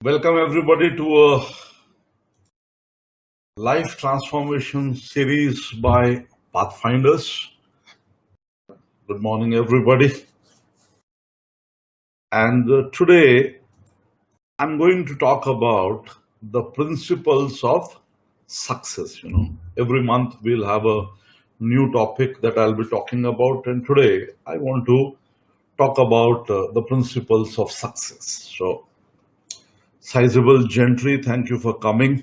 Welcome everybody to a life transformation series by Pathfinders. Good morning, everybody. And today I'm going to talk about the principles of success. Every month we'll have a new topic that I'll be talking about, and today I want to talk about the principles of success. So, sizable gentry, thank you for coming.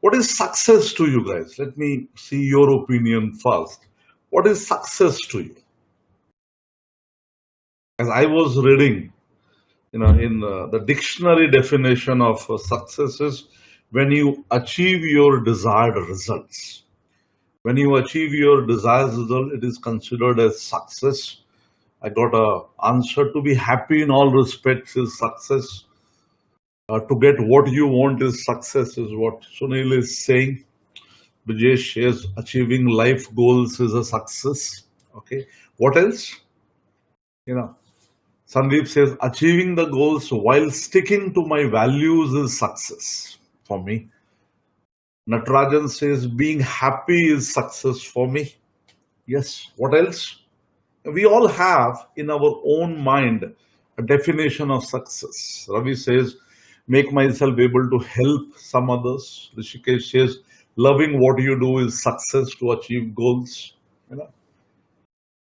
What is success to you guys? Let me see your opinion first. What is success to you? As I was reading, in the dictionary definition of success is when you achieve your desired results. When you achieve your desired result, it is considered as success. I got a answer: to be happy in all respects is success. To get what you want is success, is what Sunil is saying. Brijesh says achieving life goals is a success. Okay. What else? Sandeep says achieving the goals while sticking to my values is success for me. Natarajan says being happy is success for me. Yes. What else? We all have in our own mind a definition of success. Ravi says make myself able to help some others. Rishikesh says loving what you do is success to achieve goals.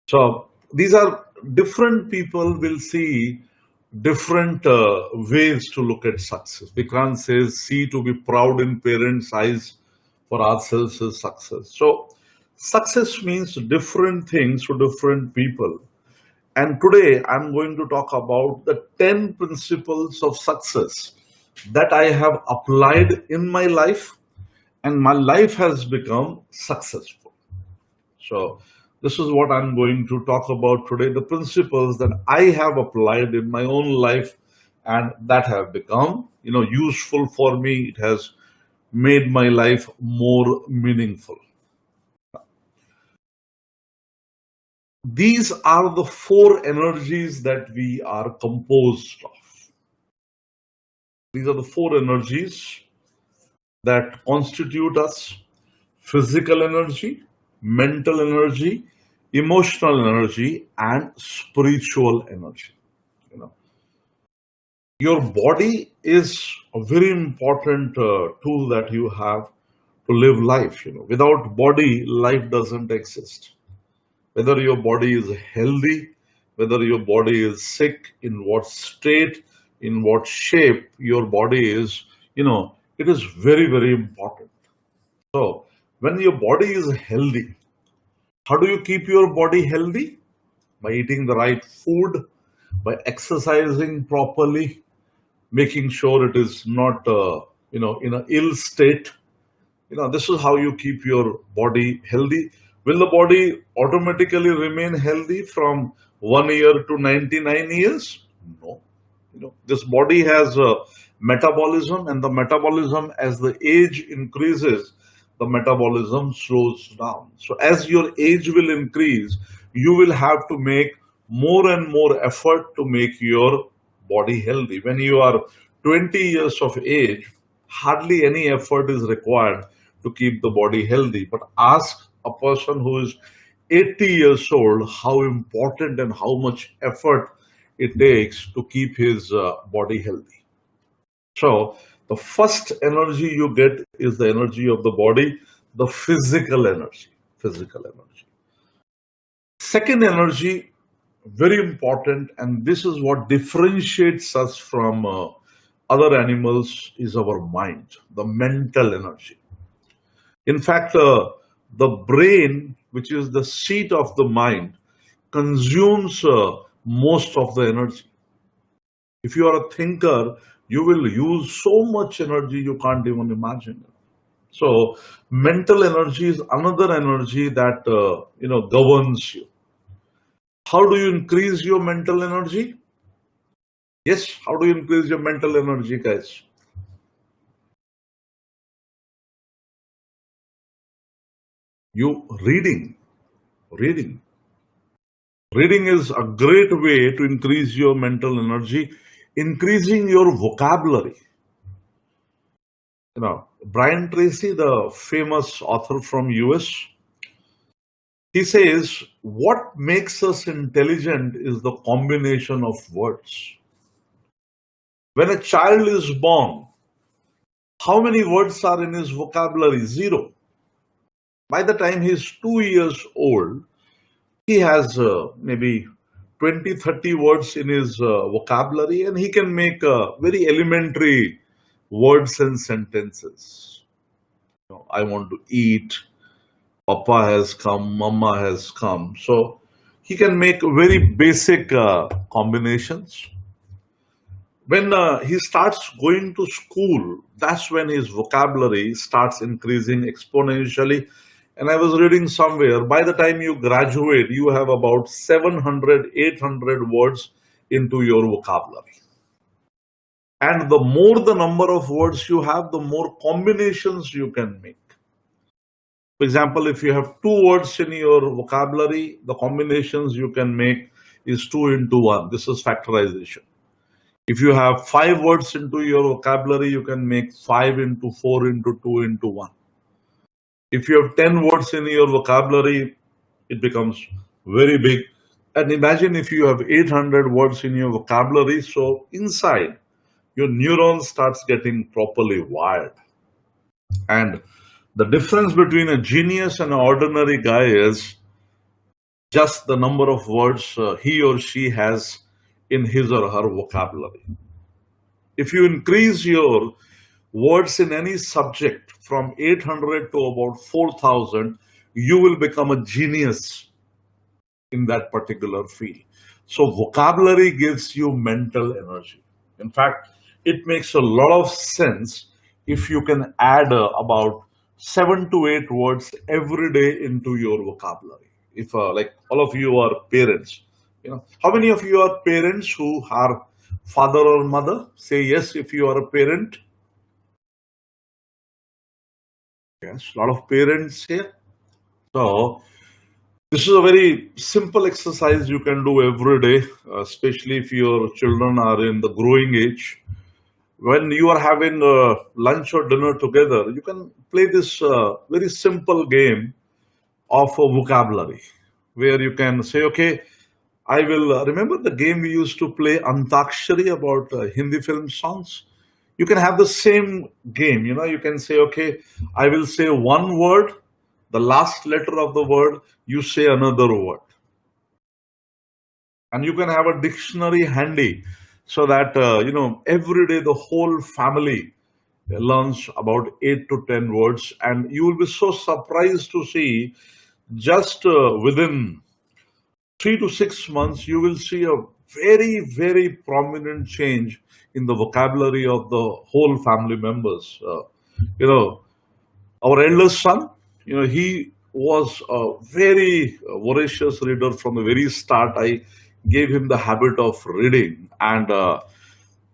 So these are different people will see different ways to look at success. Vikrant says, see to be proud in parents' eyes for ourselves is success. So success means different things to different people. And today I'm going to talk about the 10 principles of success that I have applied in my life, and my life has become successful. So this is what I'm going to talk about today, the principles that I have applied in my own life and that have become, useful for me. It has made my life more meaningful. These are the 4 energies that we are composed of. These are the 4 energies that constitute us: physical energy, mental energy, emotional energy, and spiritual energy. Your body is a very important tool that you have to live life. Without body, life doesn't exist. Whether your body is healthy, whether your body is sick, in what state, in what shape your body is, it is very, very important. So when your body is healthy, how do you keep your body healthy? By eating the right food, by exercising properly, making sure it is not, in an ill state. This is how you keep your body healthy. Will the body automatically remain healthy from 1 year to 99 years? No. This body has a metabolism, and the metabolism, as the age increases, the metabolism slows down. So as your age will increase, you will have to make more and more effort to make your body healthy. When you are 20 years of age, hardly any effort is required to keep the body healthy. But ask a person who is 80 years old how important and how much effort it takes to keep his body healthy. So the first energy you get is the energy of the body, the physical energy. Second energy, very important, and this is what differentiates us from other animals, is our mind, the mental energy. In fact, the brain, which is the seat of the mind, consumes most of the energy. If you are a thinker, you will use so much energy you can't even imagine. So mental energy is another energy that governs you. How do you increase your mental energy? Yes, how do you increase your mental energy, guys? You reading. Reading is a great way to increase your mental energy, increasing your vocabulary. Brian Tracy, the famous author from US, he says what makes us intelligent is the combination of words. When a child is born, how many words are in his vocabulary? Zero. By the time he's 2 years old, he has maybe 20, 30 words in his vocabulary, and he can make very elementary words and sentences. I want to eat, Papa has come, Mama has come. So he can make very basic combinations. When he starts going to school, that's when his vocabulary starts increasing exponentially. And I was reading somewhere, by the time you graduate, you have about 700, 800 words into your vocabulary. And the more the number of words you have, the more combinations you can make. For example, if you have two words in your vocabulary, the combinations you can make is 2 into 1. This is factorization. If you have 5 words into your vocabulary, you can make 5 into 4 into 2 into 1. If you have 10 words in your vocabulary, it becomes very big. And imagine if you have 800 words in your vocabulary, so inside, your neurons starts getting properly wired. And the difference between a genius and an ordinary guy is just the number of words he or she has in his or her vocabulary. If you increase your words in any subject from 800 to about 4,000, you will become a genius in that particular field. So vocabulary gives you mental energy. In fact, it makes a lot of sense if you can add about 7 to 8 words every day into your vocabulary. If like all of you are parents, how many of you are parents who are father or mother? Say yes if you are a parent. Yes, a lot of parents here. So this is a very simple exercise you can do every day, especially if your children are in the growing age. When you are having lunch or dinner together, you can play this very simple game of vocabulary, where you can say, okay, I will remember the game we used to play Antakshari about Hindi film songs. You can have the same game. You can say, okay, I will say one word, the last letter of the word, you say another word. And you can have a dictionary handy so that, every day the whole family learns about 8 to 10 words. And you will be so surprised to see just within 3 to 6 months, you will see a very, very prominent change in the vocabulary of the whole family members. Our eldest son, he was a very voracious reader from the very start. I gave him the habit of reading. And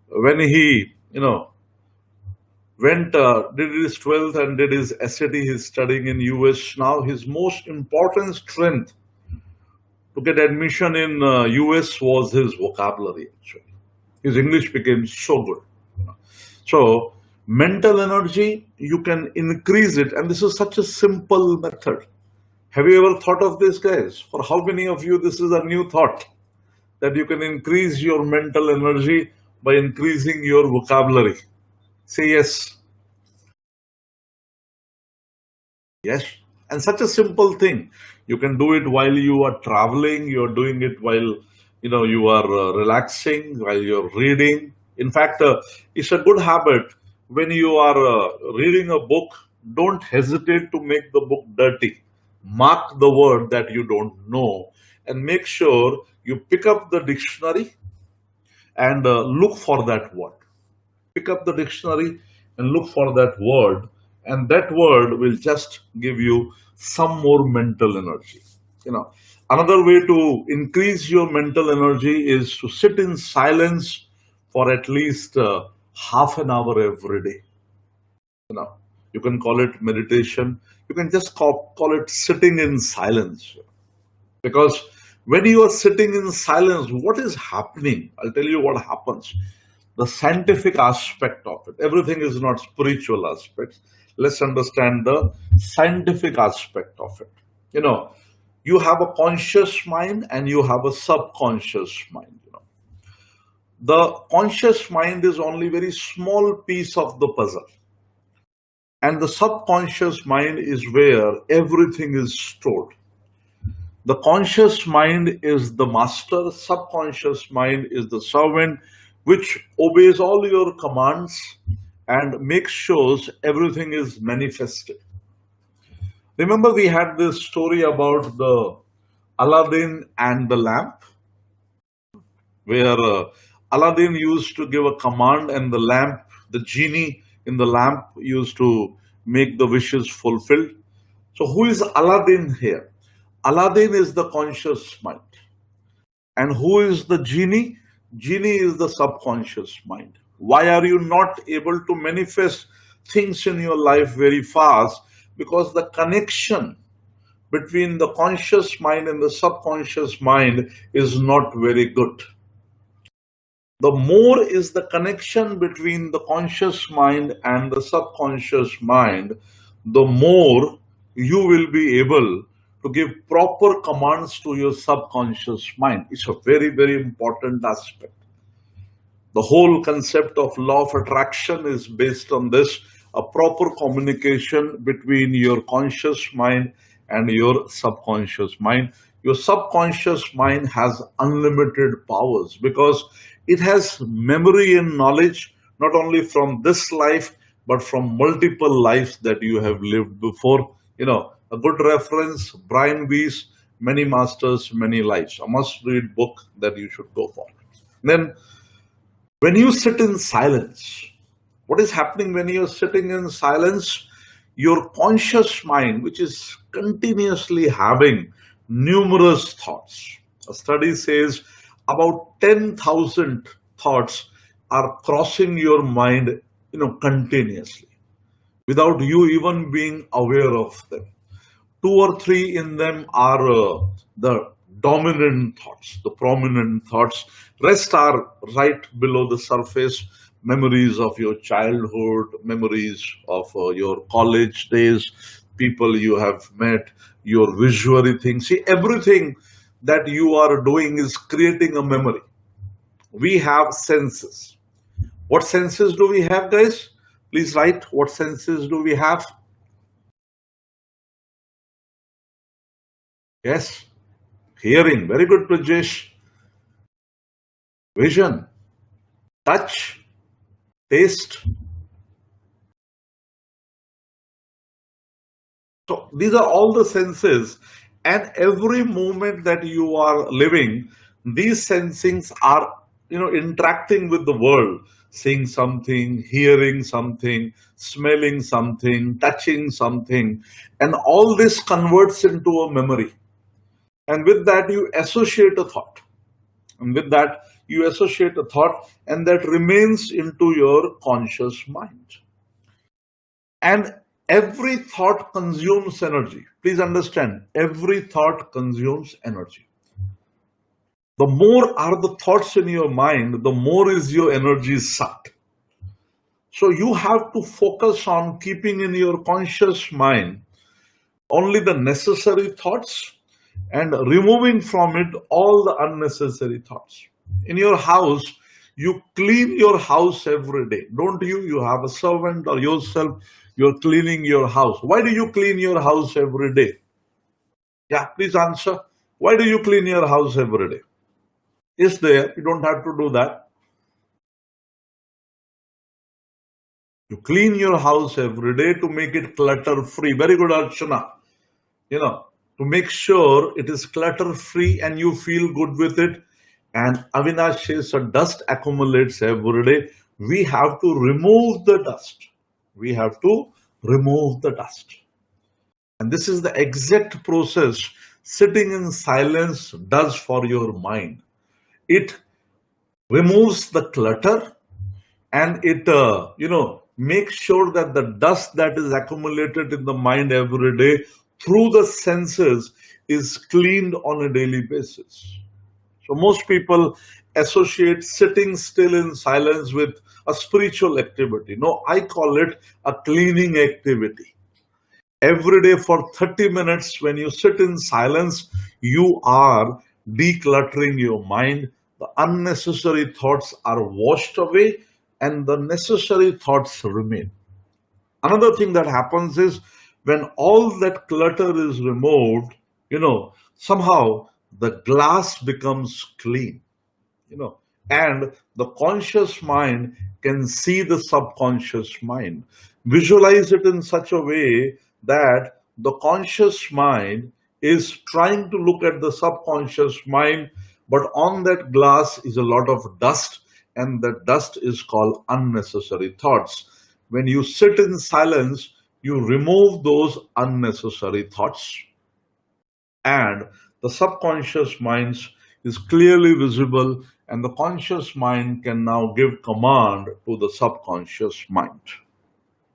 when he, went, did his 12th and did his SAT, he's studying in US now. His most important strength to get admission in US was his vocabulary, actually. His English became so good. So mental energy, you can increase it. And this is such a simple method. Have you ever thought of this, guys? For how many of you this is a new thought? That you can increase your mental energy by increasing your vocabulary. Say yes. Yes. And such a simple thing. You can do it while you are traveling. You're doing it while you are relaxing, while you're reading. In fact, it's a good habit when you are reading a book. Don't hesitate to make the book dirty. Mark the word that you don't know and make sure you pick up the dictionary and look for that word. Pick up the dictionary and look for that word, and that word will just give you some more mental energy. Another way to increase your mental energy is to sit in silence for at least half an hour every day. You can call it meditation. You can just call it sitting in silence. Because when you are sitting in silence, what is happening? I'll tell you what happens. the scientific aspect of it. Everything is not spiritual aspects. Let's understand the scientific aspect of it. You know, you have a conscious mind and you have a subconscious mind. The conscious mind is only very small piece of the puzzle, and the subconscious mind is where everything is stored. The conscious mind is the master, subconscious mind is the servant, which obeys all your commands and makes sure everything is manifested. Remember, we had this story about the Aladdin and the lamp, where Aladdin used to give a command, and the genie in the lamp used to make the wishes fulfilled. So, who is Aladdin here? Aladdin is the conscious mind. And who is the genie? Genie is the subconscious mind. Why are you not able to manifest things in your life very fast? Because the connection between the conscious mind and the subconscious mind is not very good. The more is the connection between the conscious mind and the subconscious mind, the more you will be able to give proper commands to your subconscious mind. It's a very, very important aspect. The whole concept of law of attraction is based on this, a proper communication between your conscious mind and your subconscious mind. Your subconscious mind has unlimited powers because it has memory and knowledge, not only from this life, but from multiple lives that you have lived before. A good reference, Brian Weiss, Many Masters, Many Lives, a must-read book that you should go for. Then, when you sit in silence, what is happening when you're sitting in silence? Your conscious mind, which is continuously having numerous thoughts. A study says about 10,000 thoughts are crossing your mind, continuously, without you even being aware of them. 2 or 3 in them are the dominant thoughts, the prominent thoughts. Rest are right below the surface. Memories of your childhood, memories of your college days, people you have met, your visual things. See, everything that you are doing is creating a memory. We have senses. What senses do we have, guys? Please write, what senses do we have? Yes, hearing. Very good, Prajesh. Vision, touch, taste. So these are all the senses, and every moment that you are living, these sensings are, interacting with the world, seeing something, hearing something, smelling something, touching something, and all this converts into a memory. And with that, you associate a thought. And with that, you associate a thought, and that remains into your conscious mind. And every thought consumes energy. Please understand, every thought consumes energy. The more are the thoughts in your mind, the more is your energy sucked. So you have to focus on keeping in your conscious mind only the necessary thoughts and removing from it all the unnecessary thoughts. In your house, you clean your house every day, don't you? You have a servant or yourself, you're cleaning your house. Why do you clean your house every day? Yeah, please answer. Why do you clean your house every day? Is there, you don't have to do that. You clean your house every day to make it clutter free. Very good, Archana. To make sure it is clutter free and you feel good with it. And Avinash says, so dust accumulates every day. We have to remove the dust. We have to remove the dust. And this is the exact process sitting in silence does for your mind. It removes the clutter and it, makes sure that the dust that is accumulated in the mind every day through the senses is cleaned on a daily basis. So most people associate sitting still in silence with a spiritual activity. No, I call it a cleaning activity. Every day for 30 minutes, when you sit in silence, you are decluttering your mind. The unnecessary thoughts are washed away and the necessary thoughts remain. Another thing that happens is when all that clutter is removed, somehow the glass becomes clean, you know and the conscious mind can see the subconscious mind, visualize it in such a way that the conscious mind is trying to look at the subconscious mind, but on that glass is a lot of dust, and that dust is called unnecessary thoughts. When you sit in silence, you remove those unnecessary thoughts, and the subconscious mind is clearly visible, and the conscious mind can now give command to the subconscious mind.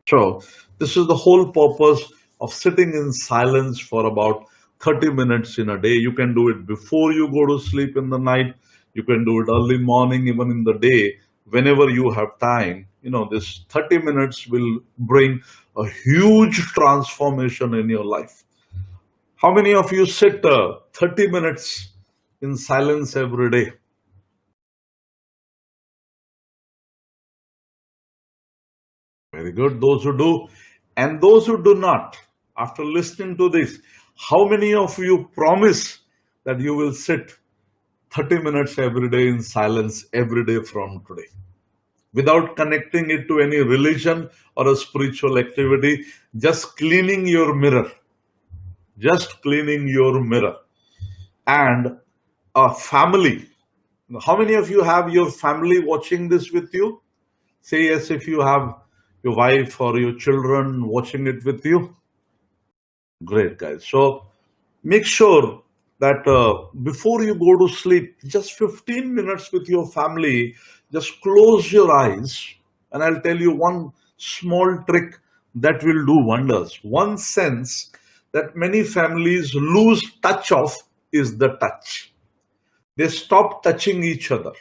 So this is the whole purpose of sitting in silence for about 30 minutes in a day. You can do it before you go to sleep in the night, you can do it early morning, even in the day, whenever you have time. This 30 minutes will bring a huge transformation in your life. How many of you sit 30 minutes in silence every day? Very good. Those who do. And those who do not, after listening to this, how many of you promise that you will sit 30 minutes every day in silence every day from today? Without connecting it to any religion or a spiritual activity, just cleaning your mirror. Just cleaning your mirror. And a family. How many of you have your family watching this with you? Say yes if you have your wife or your children watching it with you. Great, guys. So make sure that before you go to sleep, just 15 minutes with your family, just close your eyes, and I'll tell you one small trick that will do wonders. One sense that many families lose touch of is the touch. They stop touching each other.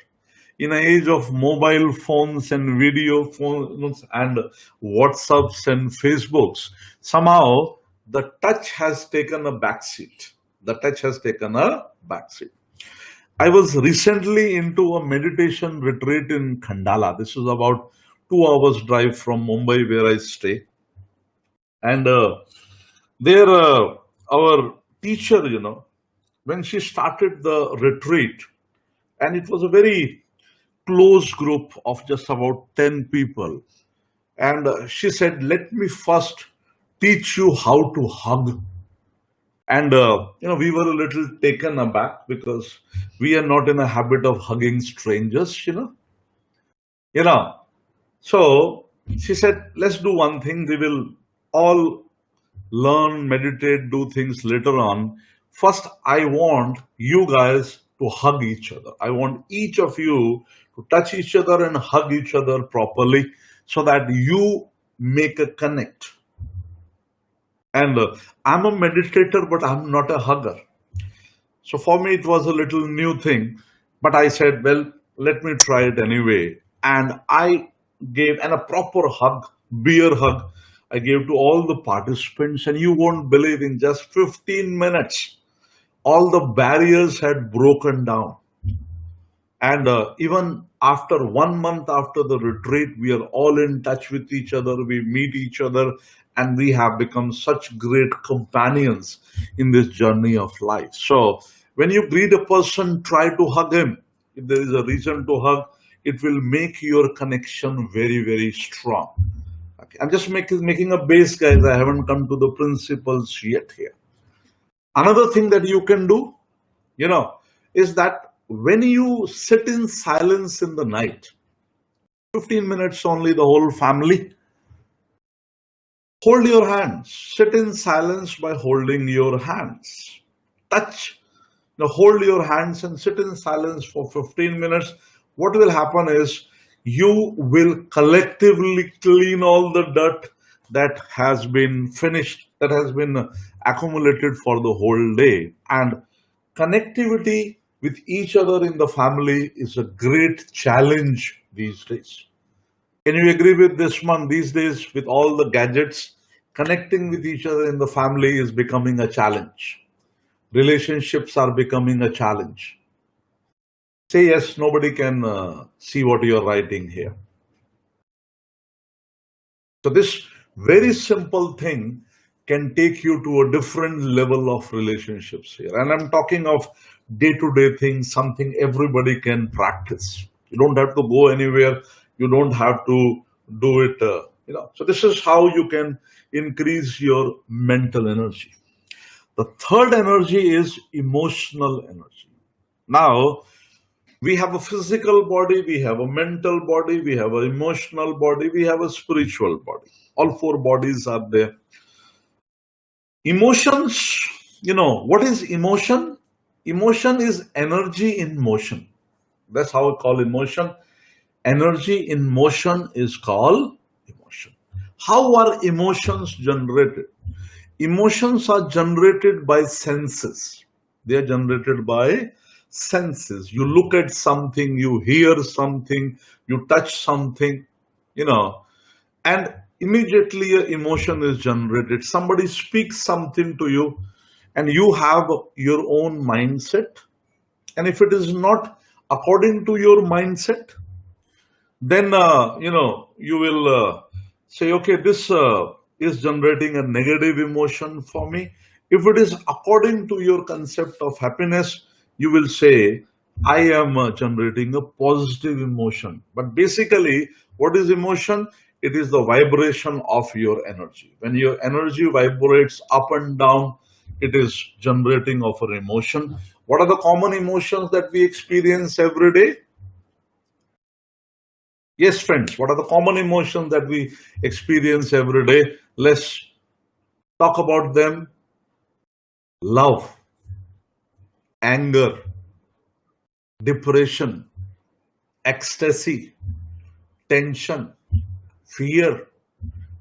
In an age of mobile phones and video phones and WhatsApps and Facebooks, somehow the touch has taken a backseat. The touch has taken a backseat. I was recently into a meditation retreat in Khandala. This is about 2 hours drive from Mumbai, where I stay. And there, our teacher, when she started the retreat, and it was a very close group of just about 10 people. And she said, let me first teach you how to hug. And, we were a little taken aback because we are not in a habit of hugging strangers. You know. So she said, let's do one thing. We will all learn, meditate, do things later on. First, I want you guys to hug each other. I want each of you to touch each other and hug each other properly so that you make a connect. And I'm a meditator, but I'm not a hugger. So for me, it was a little new thing. But I said, well, let me try it anyway. And I gave a proper hug, beer hug, I gave to all the participants. And you won't believe, in just 15 minutes, all the barriers had broken down. And even after 1 month after the retreat, we are all in touch with each other. We meet each other, and we have become such great companions in this journey of life. So when you greet a person, try to hug him. If there is a reason to hug, it will make your connection very, very strong. Okay. I'm just making a base, guys. I haven't come to the principles yet here. Another thing that you can do, is that when you sit in silence in the night, 15 minutes only, the whole family, hold your hands. Sit in silence by holding your hands. Touch. Hold your hands and sit in silence for 15 minutes. What will happen is you will collectively clean all the dirt that has been finished, that has been accumulated for the whole day. And connectivity with each other in the family is a great challenge these days. Can you agree with this one? These days, with all the gadgets, connecting with each other in the family is becoming a challenge. Relationships are becoming a challenge. Say yes, nobody can see what you are writing here. So, this very simple thing can take you to a different level of relationships here. And I'm talking of day to day things, something everybody can practice. You don't have to go anywhere, you don't have to do it. So, this is how you can increase your mental energy. The third energy is emotional energy. Now, we have a physical body, we have a mental body, we have an emotional body, we have a spiritual body. All four bodies are there. Emotions, what is emotion? Emotion is energy in motion. That's how I call emotion. Energy in motion is called emotion. How are emotions generated? Emotions are generated by senses. They are generated by senses. You look at something, you hear something, you touch something, and immediately an emotion is generated. Somebody speaks something to you, and you have your own mindset. And if it is not according to your mindset, then you will say, okay, this is generating a negative emotion for me. If it is according to your concept of happiness, you will say, I am generating a positive emotion. But basically, what is emotion? It is the vibration of your energy. When your energy vibrates up and down, it is generating of an emotion. What are the common emotions that we experience every day? Yes, friends, what are the common emotions that we experience every day? Let's talk about them. Love, anger, depression, ecstasy, tension, fear,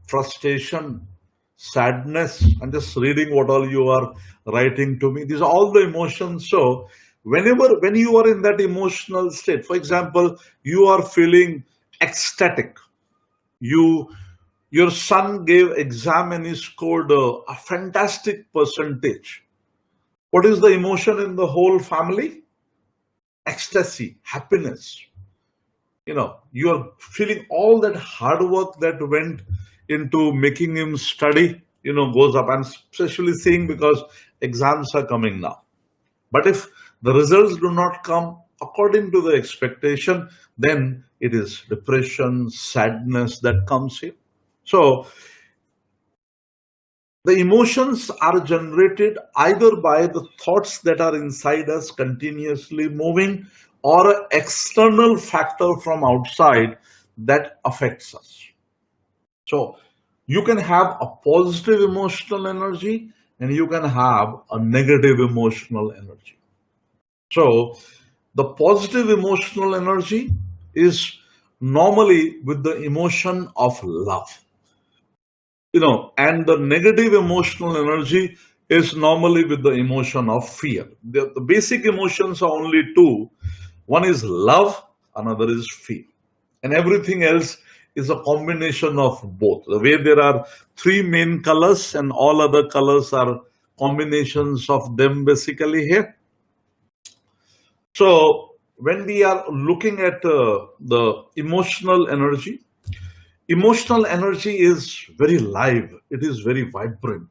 frustration, sadness. I'm just reading what all you are writing to me. These are all the emotions. So, when you are in that emotional state, for example, you are feeling ecstatic. Your son gave exam and he scored a fantastic percentage. What is the emotion in the whole family? Ecstasy, happiness. You are feeling all that hard work that went into making him study, goes up. And especially seeing because exams are coming now. But if the results do not come according to the expectation, then it is depression, sadness that comes here. So, the emotions are generated either by the thoughts that are inside us continuously moving or an external factor from outside that affects us. So, you can have a positive emotional energy and you can have a negative emotional energy. So, the positive emotional energy is normally with the emotion of love. And the negative emotional energy is normally with the emotion of fear. The basic emotions are only two. One is love, another is fear. And everything else is a combination of both. The way there are three main colors and all other colors are combinations of them basically here. So, when we are looking at the emotional energy is very live, it is very vibrant.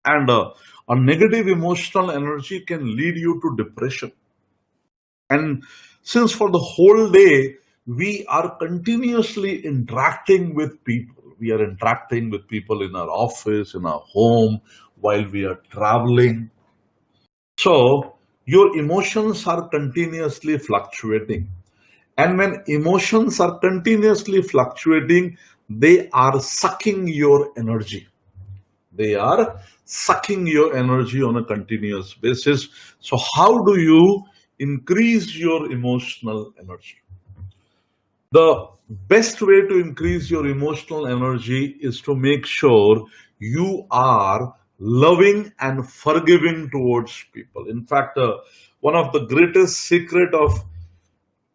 And a negative emotional energy can lead you to depression. And since for the whole day, we are continuously interacting with people, we are interacting with people in our office, in our home, while we are traveling. So, your emotions are continuously fluctuating. And when emotions are continuously fluctuating, they are sucking your energy. They are sucking your energy on a continuous basis. So, how do you increase your emotional energy? The best way to increase your emotional energy is to make sure you are loving and forgiving towards people. In fact, one of the greatest secret of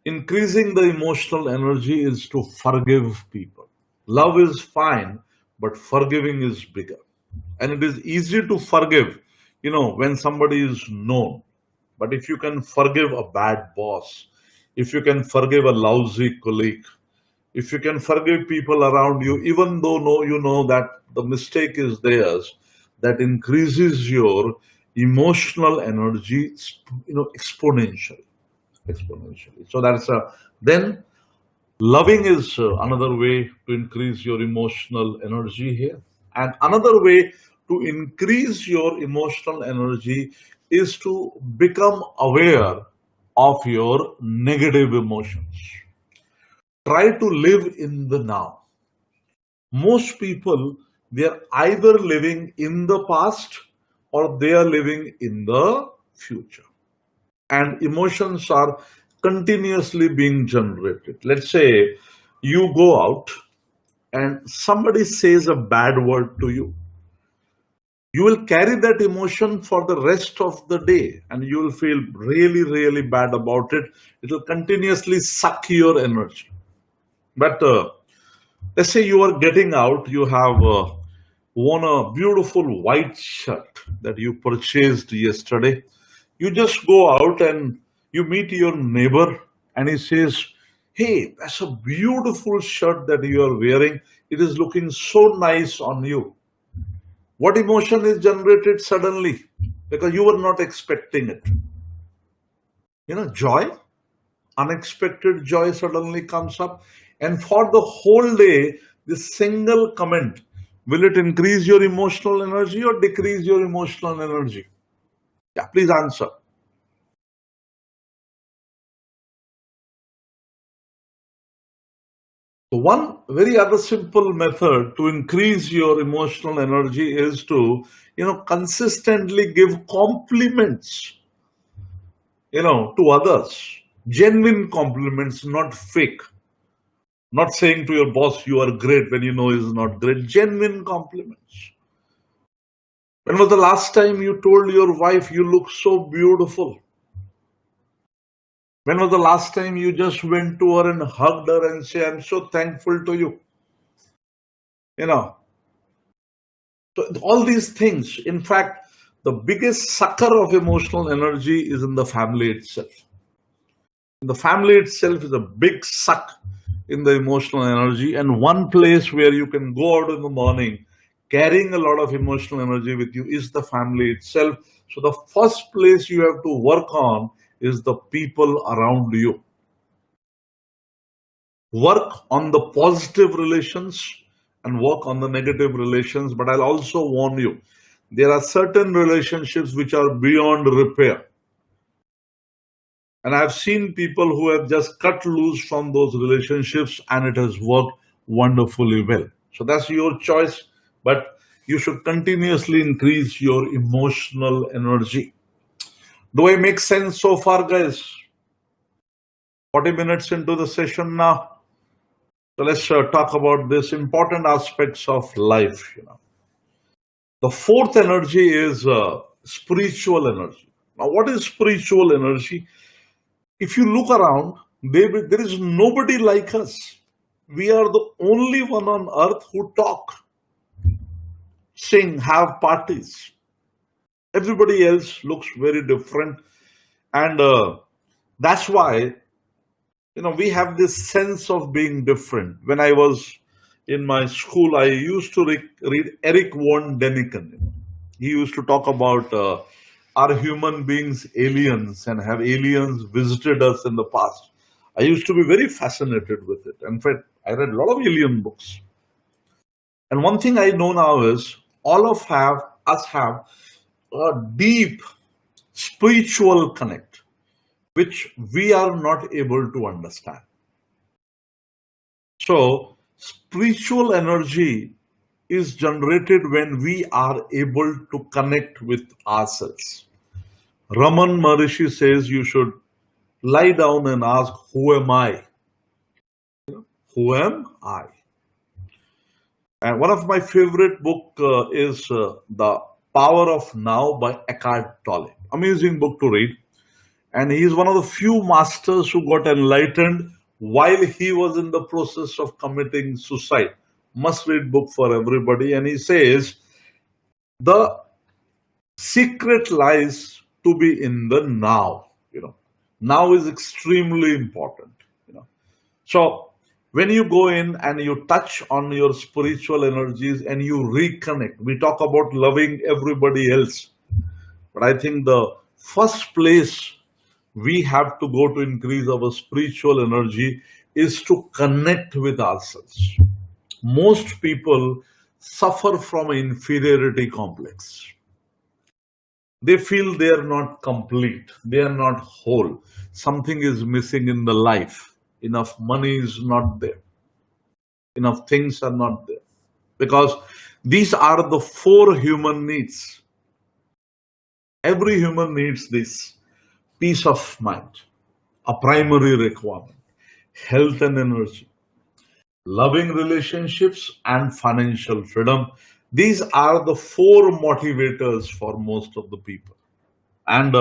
increasing the emotional energy is to forgive people. Love is fine, but forgiving is bigger. And it is easy to forgive, when somebody is known. But if you can forgive a bad boss, if you can forgive a lousy colleague, if you can forgive people around you, even though you know that the mistake is theirs, that increases your emotional energy, exponentially. Exponentially. So that's then loving is another way to increase your emotional energy here. And another way to increase your emotional energy is to become aware of your negative emotions. Try to live in the now. Most people, they are either living in the past or they are living in the future. And emotions are continuously being generated. Let's say you go out and somebody says a bad word to you. You will carry that emotion for the rest of the day and you will feel really, really bad about it. It will continuously suck your energy. But let's say you are getting out, you have worn a beautiful white shirt that you purchased yesterday. You just go out and you meet your neighbor and he says, "Hey, that's a beautiful shirt that you are wearing. It is looking so nice on you." What emotion is generated suddenly? Because you were not expecting it. Joy, unexpected joy suddenly comes up. And for the whole day, this single comment, will it increase your emotional energy or decrease your emotional energy? Yeah, please answer. So one very other simple method to increase your emotional energy is to, consistently give compliments, to others. Genuine compliments, not fake. Not saying to your boss you are great when you know he's not great. Genuine compliments. When was the last time you told your wife you look so beautiful? When was the last time you just went to her and hugged her and say, "I'm so thankful to you"? You know, so all these things, in fact, the biggest sucker of emotional energy is in the family itself. The family itself is a big suck in the emotional energy, and one place where you can go out in the morning carrying a lot of emotional energy with you is the family itself. So, the first place you have to work on is the people around you. Work on the positive relations and work on the negative relations. But I'll also warn you, there are certain relationships which are beyond repair. And I've seen people who have just cut loose from those relationships and it has worked wonderfully well. So that's your choice, but you should continuously increase your emotional energy. Do I make sense so far, guys? 40 minutes into the session now. So let's talk about this important aspects of life. The fourth energy is spiritual energy. Now, what is spiritual energy? If you look around, there is nobody like us. We are the only one on earth who talk, sing, have parties. Everybody else looks very different. And that's why, we have this sense of being different. When I was in my school, I used to read Eric von Däniken. He used to talk about are human beings aliens and have aliens visited us in the past. I used to be very fascinated with it. In fact, I read a lot of alien books. And one thing I know now is all of us have a deep spiritual connect, which we are not able to understand. So, spiritual energy is generated when we are able to connect with ourselves. Raman Maharishi says you should lie down and ask, "Who am I? Who am I?" And one of my favorite book is the Power of Now by Eckhart Tolle. Amazing book to read. And he is one of the few masters who got enlightened while he was in the process of committing suicide. Must read book for everybody. And he says the secret lies to be in the now. Now is extremely important. You know, so when you go in and you touch on your spiritual energies and you reconnect, we talk about loving everybody else, but I think the first place we have to go to increase our spiritual energy is to connect with ourselves. Most people suffer from an inferiority complex. They feel they are not complete, they are not whole. Something is missing in the life. Enough money is not there, enough things are not there. Because these are the four human needs. Every human needs this: peace of mind, a primary requirement, health and energy, loving relationships, and financial freedom. These are the four motivators for most of the people. And,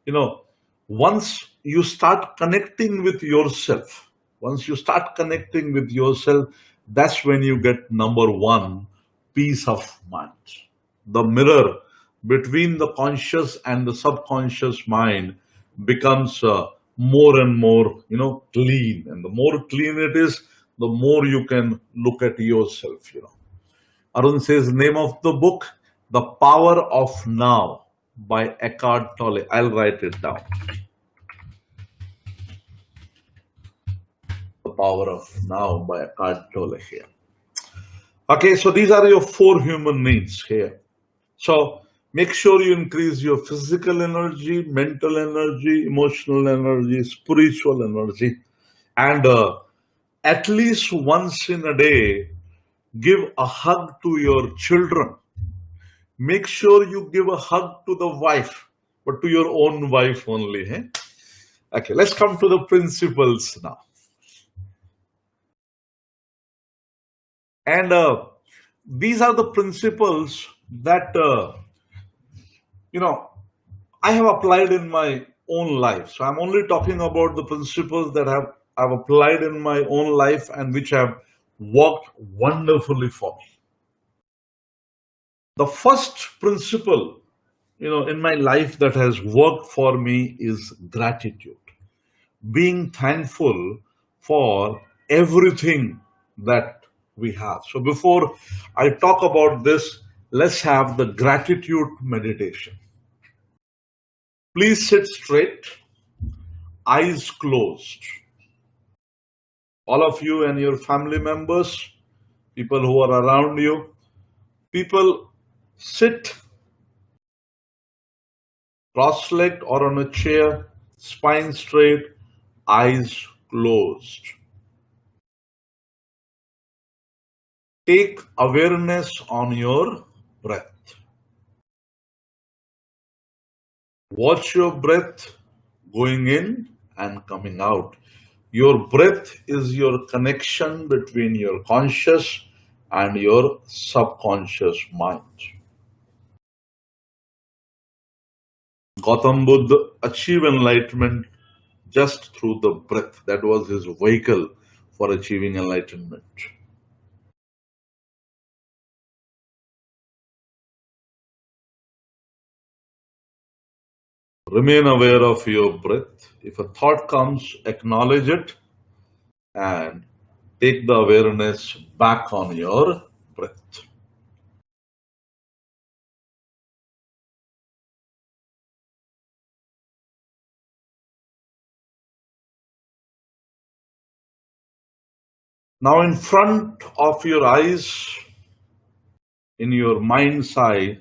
you know, once you start connecting with yourself, once you start connecting with yourself, that's when you get number one: peace of mind. The mirror between the conscious and the subconscious mind becomes more and more, clean. And the more clean it is, the more you can look at yourself. Arun says, name of the book, The Power of Now by Eckhart Tolle. I'll write it down. The Power of Now by Eckhart Tolle here. Okay, so these are your four human needs here. So make sure you increase your physical energy, mental energy, emotional energy, spiritual energy, and at least once in a day, give a hug to your children. Make sure you give a hug to the wife, but to your own wife only. Eh? Okay, let's come to the principles now. And these are the principles that, I have applied in my own life. So I'm only talking about the principles that I've applied in my own life and which have worked wonderfully for me. The first principle, in my life that has worked for me is gratitude. Being thankful for everything that we have. So before I talk about this, let's have the gratitude meditation. Please sit straight, eyes closed. All of you and your family members, people who are around you, people sit cross-legged or on a chair, spine straight, eyes closed. Take awareness on your breath. Watch your breath going in and coming out. Your breath is your connection between your conscious and your subconscious mind. Gautam Buddha achieved enlightenment just through the breath. That was his vehicle for achieving enlightenment. Remain aware of your breath. If a thought comes, acknowledge it and take the awareness back on your breath. Now, in front of your eyes, in your mind's eye,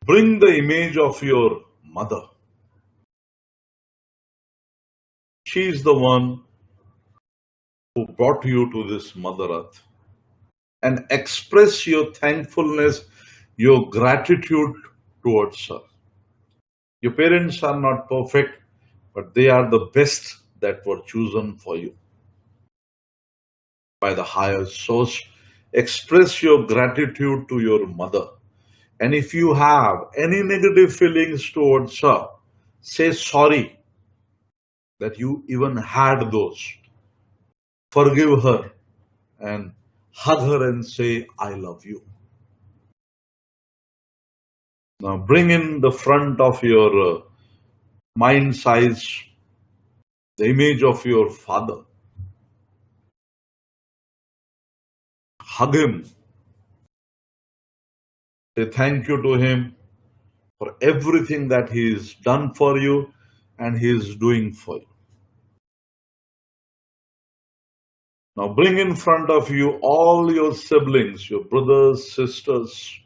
bring the image of your mother. She is the one who brought you to this Mother Earth. And express your thankfulness, your gratitude towards her. Your parents are not perfect, but they are the best that were chosen for you by the higher source. Express your gratitude to your mother. And if you have any negative feelings towards her, say sorry that you even had those. Forgive her and hug her and say, I love you. Now bring in the front of your mind size the image of your father. Hug him. Say thank you to him for everything that he has done for you and he is doing for you. Now bring in front of you all your siblings, your brothers, sisters.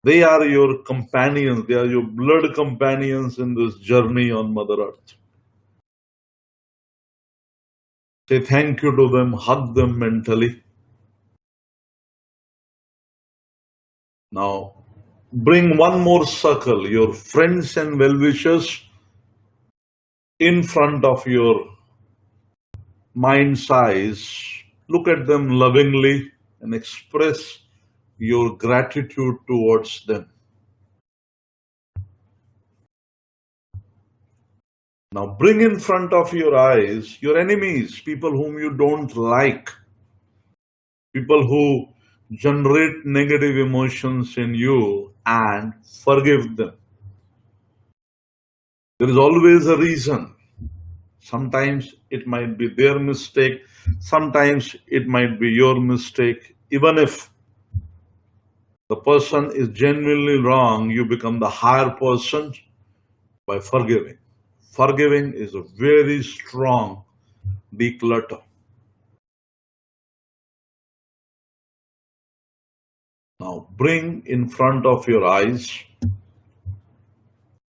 They are your companions. They are your blood companions in this journey on Mother Earth. Say thank you to them. Hug them mentally. Now bring one more circle, your friends and well-wishers in front of your mind's eyes. Look at them lovingly and express your gratitude towards them. Now bring in front of your eyes your enemies, people whom you don't like, people who generate negative emotions in you, and forgive them. There is always a reason. Sometimes it might be their mistake, sometimes it might be your mistake. Even if the person is genuinely wrong, you become the higher person by forgiving. Forgiving is a very strong declutter. Now bring in front of your eyes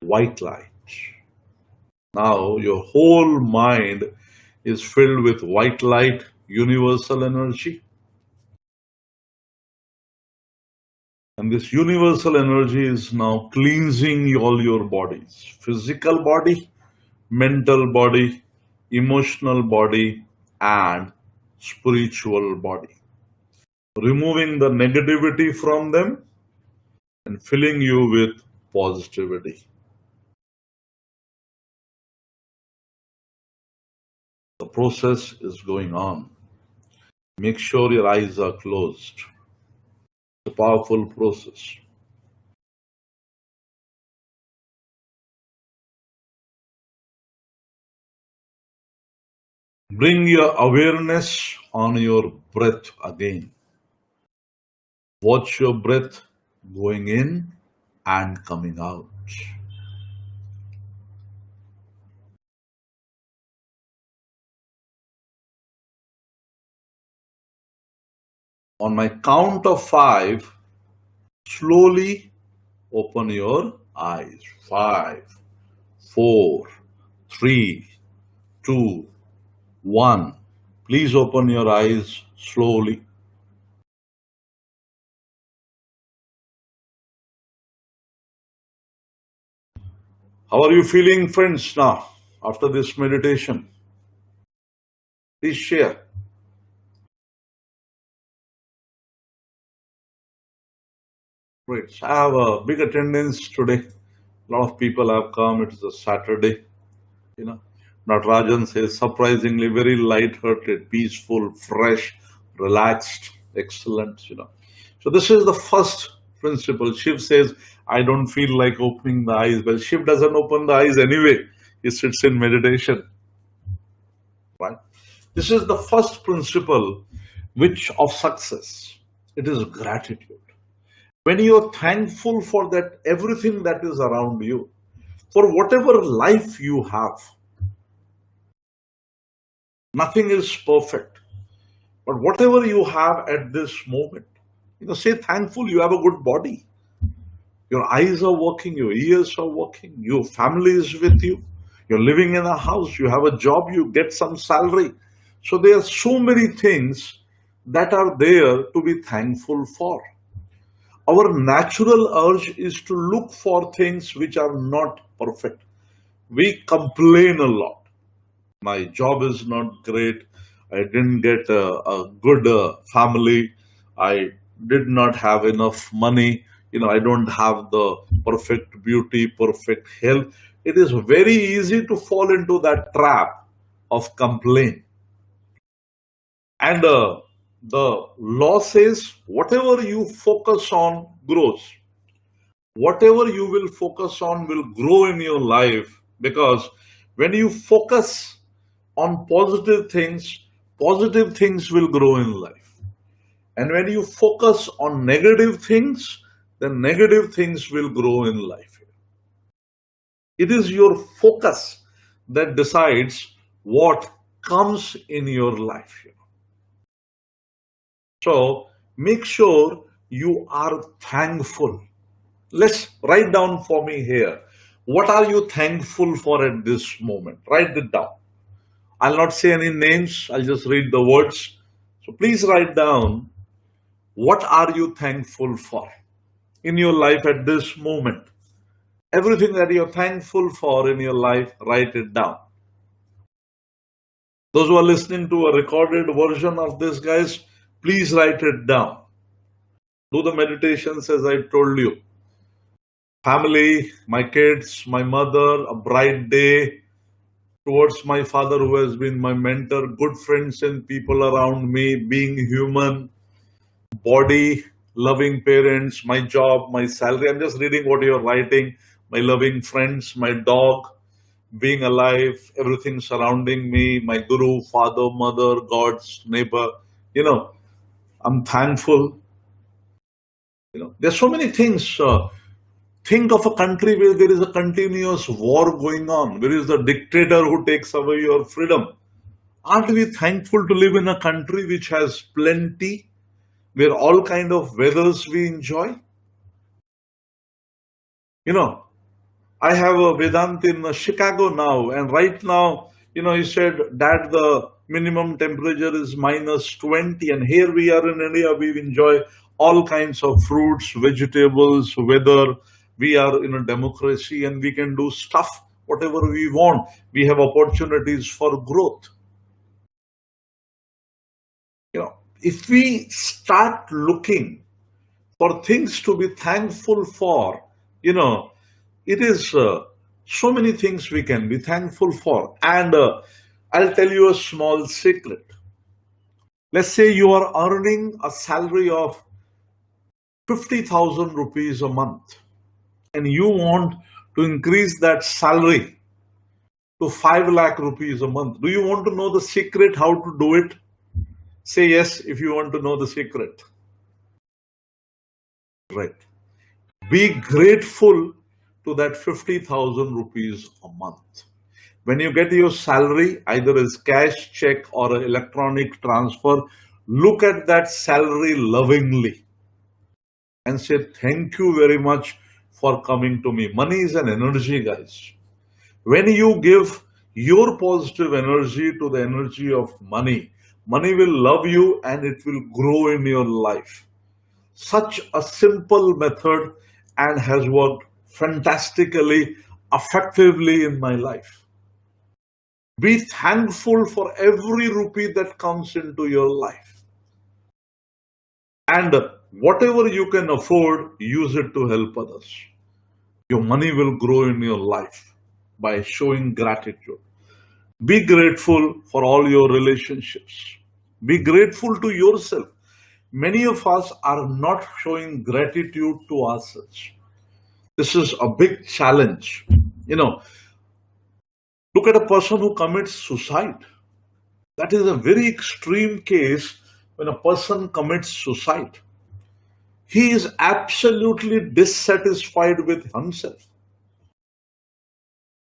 white light. Now your whole mind is filled with white light, universal energy. And this universal energy is now cleansing all your bodies. Physical body, mental body, emotional body, and spiritual body. Removing the negativity from them and filling you with positivity. The process is going on. Make sure your eyes are closed. It's a powerful process. Bring your awareness on your breath again. Watch your breath going in and coming out. On my count of 5, slowly open your eyes. 5, 4, 3, 2, 1. Please open your eyes slowly. How are you feeling, friends, now after this meditation? Please share. Great. I have a big attendance today. A lot of people have come. It is a Saturday. Natarajan says surprisingly very light-hearted, peaceful, fresh, relaxed, excellent. So this is the first principle. Shiv says, I don't feel like opening the eyes. Well, Shiv doesn't open the eyes anyway. He sits in meditation. Right? This is the first principle which of success. It is gratitude. When you are thankful for that, everything that is around you, for whatever life you have, nothing is perfect. But whatever you have at this moment, say thankful you have a good body. Your eyes are working, your ears are working, your family is with you, you're living in a house, you have a job, you get some salary. So there are so many things that are there to be thankful for. Our natural urge is to look for things which are not perfect. We complain a lot. My job is not great. I didn't get a good family. I did not have enough money. I don't have the perfect beauty, perfect health. It is very easy to fall into that trap of complaint. And the law says whatever you focus on grows. Whatever you will focus on will grow in your life, because when you focus on positive things will grow in life. And when you focus on negative things, then negative things will grow in life. It is your focus that decides what comes in your life. So make sure you are thankful. Let's write down for me here. What are you thankful for at this moment? Write it down. I'll not say any names, I'll just read the words. So please write down, what are you thankful for in your life at this moment? Everything that you're thankful for in your life, write it down. Those who are listening to a recorded version of this, guys, please write it down. Do the meditations as I told you. Family, my kids, my mother, a bright day, towards my father who has been my mentor, good friends and people around me, being human, body, loving parents, my job, my salary. I'm just reading what you're writing. My loving friends, my dog, being alive, everything surrounding me, my guru, father, mother, God's neighbor. I'm thankful. There's so many things. Think of a country where there is a continuous war going on, where is the dictator who takes away your freedom. Aren't we thankful to live in a country which has plenty, where all kind of weathers we enjoy? I have a Vedant in Chicago now, and right now, he said, Dad, the minimum temperature is -20, and here we are in India, we enjoy all kinds of fruits, vegetables, weather. We are in a democracy and we can do stuff, whatever we want. We have opportunities for growth. If we start looking for things to be thankful for, it is so many things we can be thankful for. And I'll tell you a small secret. Let's say you are earning a salary of 50,000 rupees a month, and you want to increase that salary to 5 lakh rupees a month. Do you want to know the secret how to do it? Say yes if you want to know the secret. Right. Be grateful to that 50,000 rupees a month. When you get your salary, either as cash, check, or an electronic transfer, look at that salary lovingly and say, thank you very much for coming to me. Money is an energy, guys. When you give your positive energy to the energy of money, money will love you and it will grow in your life. Such a simple method, and has worked fantastically, effectively in my life. Be thankful for every rupee that comes into your life. And whatever you can afford, use it to help others. Your money will grow in your life by showing gratitude. Be grateful for all your relationships. Be grateful to yourself. Many of us are not showing gratitude to ourselves. This is a big challenge. Look at a person who commits suicide. That is a very extreme case when a person commits suicide. He is absolutely dissatisfied with himself.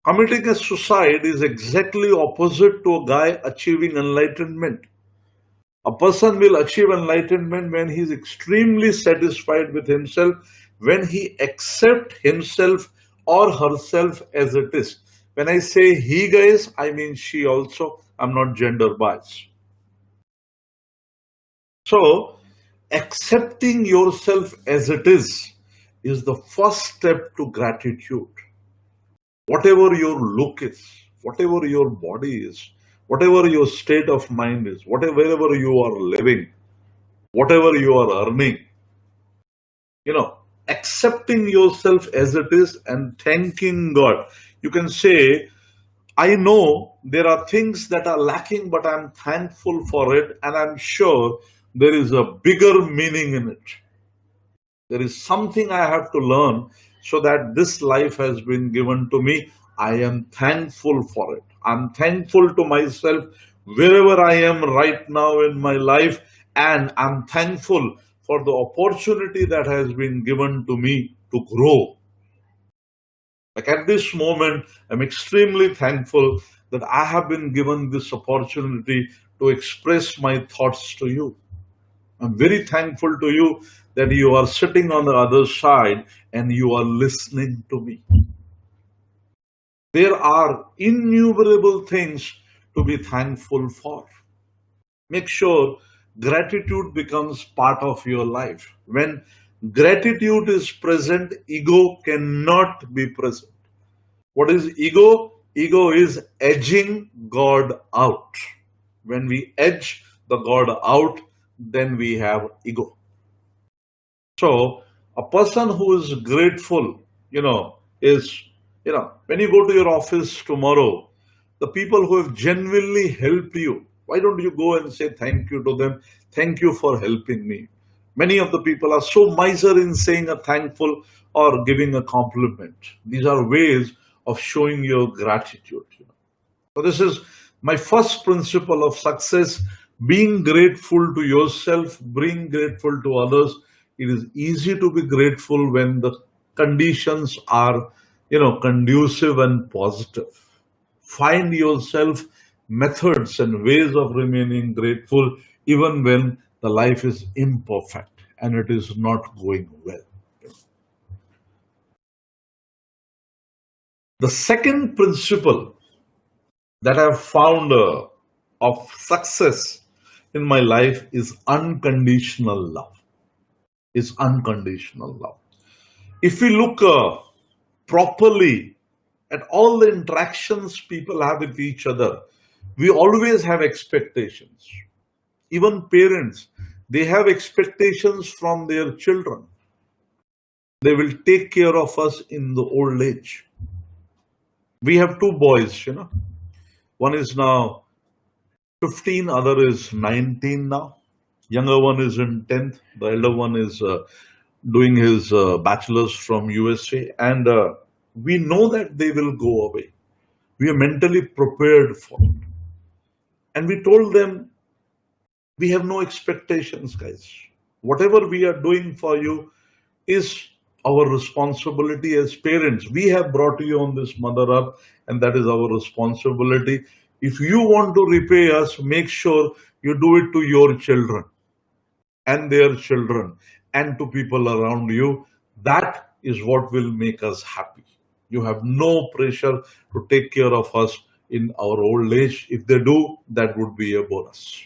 Committing a suicide is exactly opposite to a guy achieving enlightenment. A person will achieve enlightenment when he is extremely satisfied with himself, when he accepts himself or herself as it is. When I say he, guys, I mean she also. I'm not gender biased. So, accepting yourself as it is the first step to gratitude. Whatever your look is, whatever your body is, whatever your state of mind is, wherever you are living, whatever you are earning, you know, accepting yourself as it is and thanking God. You can say, I know there are things that are lacking, but I'm thankful for it, and I'm sure there is a bigger meaning in it. There is something I have to learn so that this life has been given to me. I am thankful for it. I'm thankful to myself wherever I am right now in my life, and I'm thankful for the opportunity that has been given to me to grow. Like at this moment, I'm extremely thankful that I have been given this opportunity to express my thoughts to you. I'm very thankful to you that you are sitting on the other side and you are listening to me. There are innumerable things to be thankful for. Make sure gratitude becomes part of your life. When gratitude is present, ego cannot be present. What is ego? Ego is edging God out. When we edge the God out, then we have ego. So a person who is grateful, when you go to your office tomorrow, the people who have genuinely helped you, why don't you go and say thank you to them? Thank you for helping me. Many of the people are so miser in saying a thankful or giving a compliment. These are ways of showing your gratitude. So this is my first principle of success, being grateful to yourself, being grateful to others. It is easy to be grateful when the conditions are, conducive and positive. Find yourself methods and ways of remaining grateful even when the life is imperfect and it is not going well. The second principle that I've found of success in my life is unconditional love. Is unconditional love. If we look properly at all the interactions people have with each other, we always have expectations. Even parents, they have expectations from their children. They will take care of us in the old age. We have two boys, One is now 15, other is 19 now. Younger one is in 10th. The elder one is doing his bachelor's from USA. And we know that they will go away. We are mentally prepared for it. And we told them, we have no expectations, guys. Whatever we are doing for you is our responsibility as parents. We have brought you on this mother earth, and that is our responsibility. If you want to repay us, make sure you do it to your children and their children and to people around you. That is what will make us happy. You have no pressure to take care of us in our old age. If they do, that would be a bonus.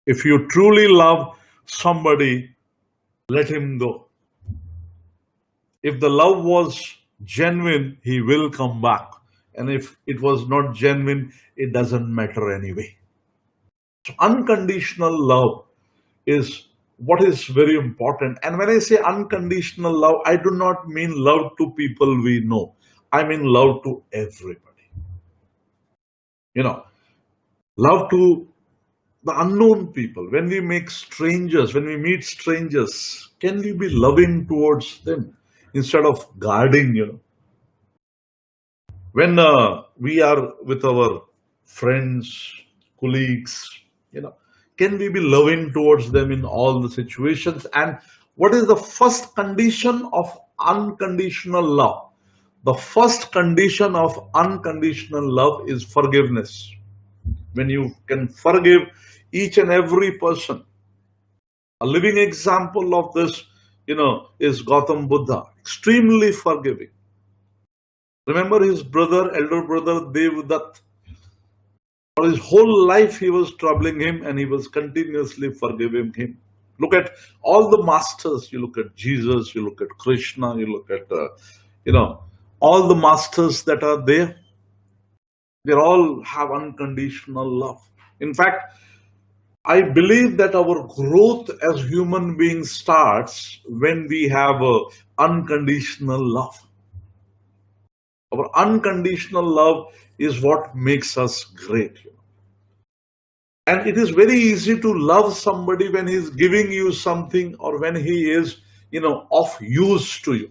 If you truly love somebody, let him go. If the love was genuine, he will come back. And if it was not genuine, it doesn't matter anyway. So unconditional love is what is very important. And when I say unconditional love, I do not mean love to people we know. I mean love to everybody. Love to the unknown people. When we meet strangers, can we be loving towards them instead of guarding, When we are with our friends, colleagues, can we be loving towards them in all the situations? And what is the first condition of unconditional love? The first condition of unconditional love is forgiveness. When you can forgive each and every person. A living example of this, is Gautam Buddha, extremely forgiving. Remember his elder brother Devdutt. For his whole life he was troubling him and he was continuously forgiving him. Look at all the masters. You look at Jesus, you look at Krishna, you look at, all the masters that are there. They all have unconditional love. In fact, I believe that our growth as human beings starts when we have unconditional love. Our unconditional love is what makes us great. And it is very easy to love somebody when he's giving you something or when he is, of use to you.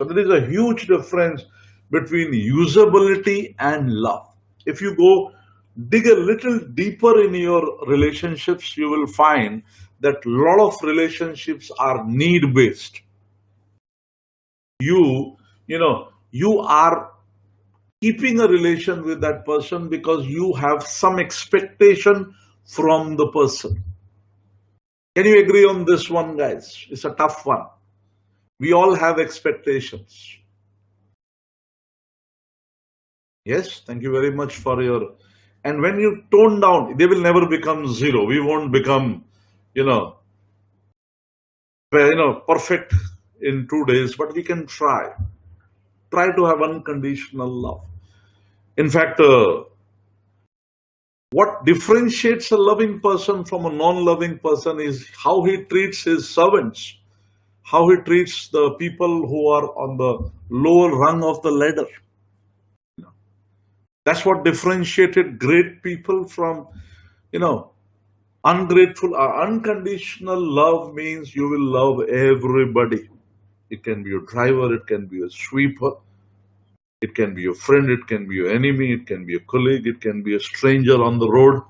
So there is a huge difference between usability and love. If you go dig a little deeper in your relationships, you will find that a lot of relationships are need based. You are keeping a relation with that person because you have some expectation from the person. Can you agree on this one, guys? It's a tough one. We all have expectations. Yes, thank you very much for your. And when you tone down, they will never become zero. We won't become, you know, perfect in 2 days, but we can try. Try to have unconditional love. In fact, what differentiates a loving person from a non-loving person is how he treats his servants, how he treats the people who are on the lower rung of the ladder. That's what differentiated great people from, ungrateful. Unconditional love means you will love everybody. It can be your driver, it can be a sweeper, it can be your friend, it can be your enemy, it can be a colleague, it can be a stranger on the road.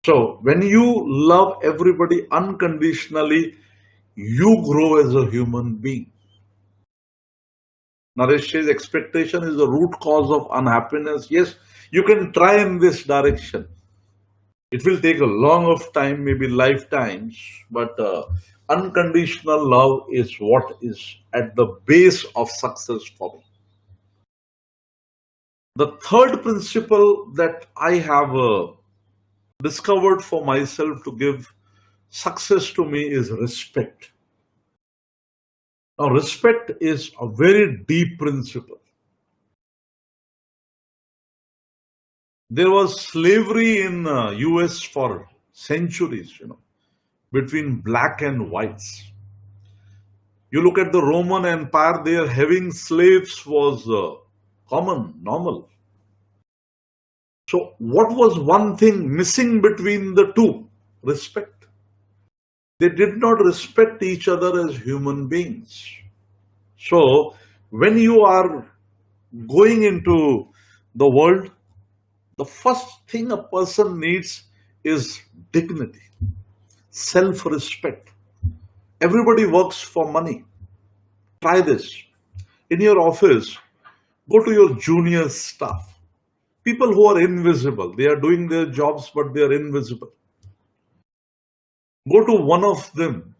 So when you love everybody unconditionally, you grow as a human being. Naresh says expectation is the root cause of unhappiness. Yes, you can try in this direction. It will take a long of time, maybe lifetimes, but unconditional love is what is at the base of success for me. The third principle that I have discovered for myself to give success to me is respect. Now, respect is a very deep principle. There was slavery in US for centuries, between black and whites. You look at the Roman Empire, there having slaves was common, normal. So what was one thing missing between the two? Respect. They did not respect each other as human beings. So when you are going into the world, the first thing a person needs is dignity, self-respect. Everybody works for money. Try this. In your office, go to your junior staff. People who are invisible. They are doing their jobs, but they are invisible. Go to one of them.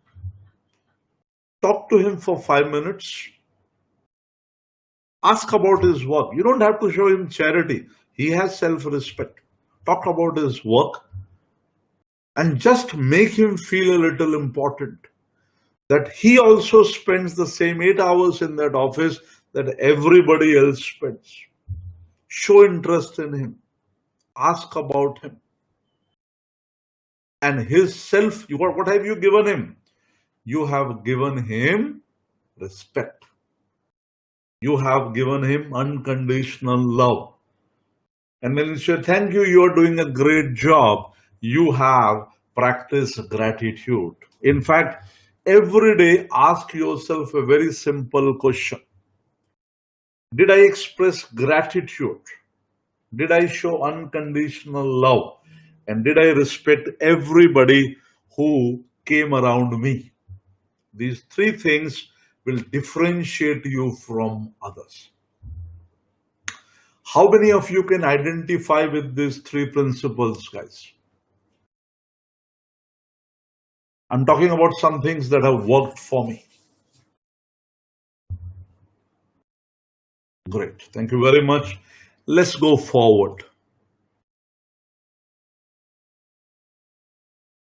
Talk to him for 5 minutes. Ask about his work. You don't have to show him charity. He has self-respect. Talk about his work and just make him feel a little important. That he also spends the same 8 hours in that office that everybody else spends. Show interest in him. Ask about him. And his self, what have you given him? You have given him respect. You have given him unconditional love. And when you say, thank you, you are doing a great job, you have practiced gratitude. In fact, every day ask yourself a very simple question. Did I express gratitude? Did I show unconditional love? And did I respect everybody who came around me? These three things will differentiate you from others. How many of you can identify with these three principles, guys? I'm talking about some things that have worked for me. Great. Thank you very much. Let's go forward.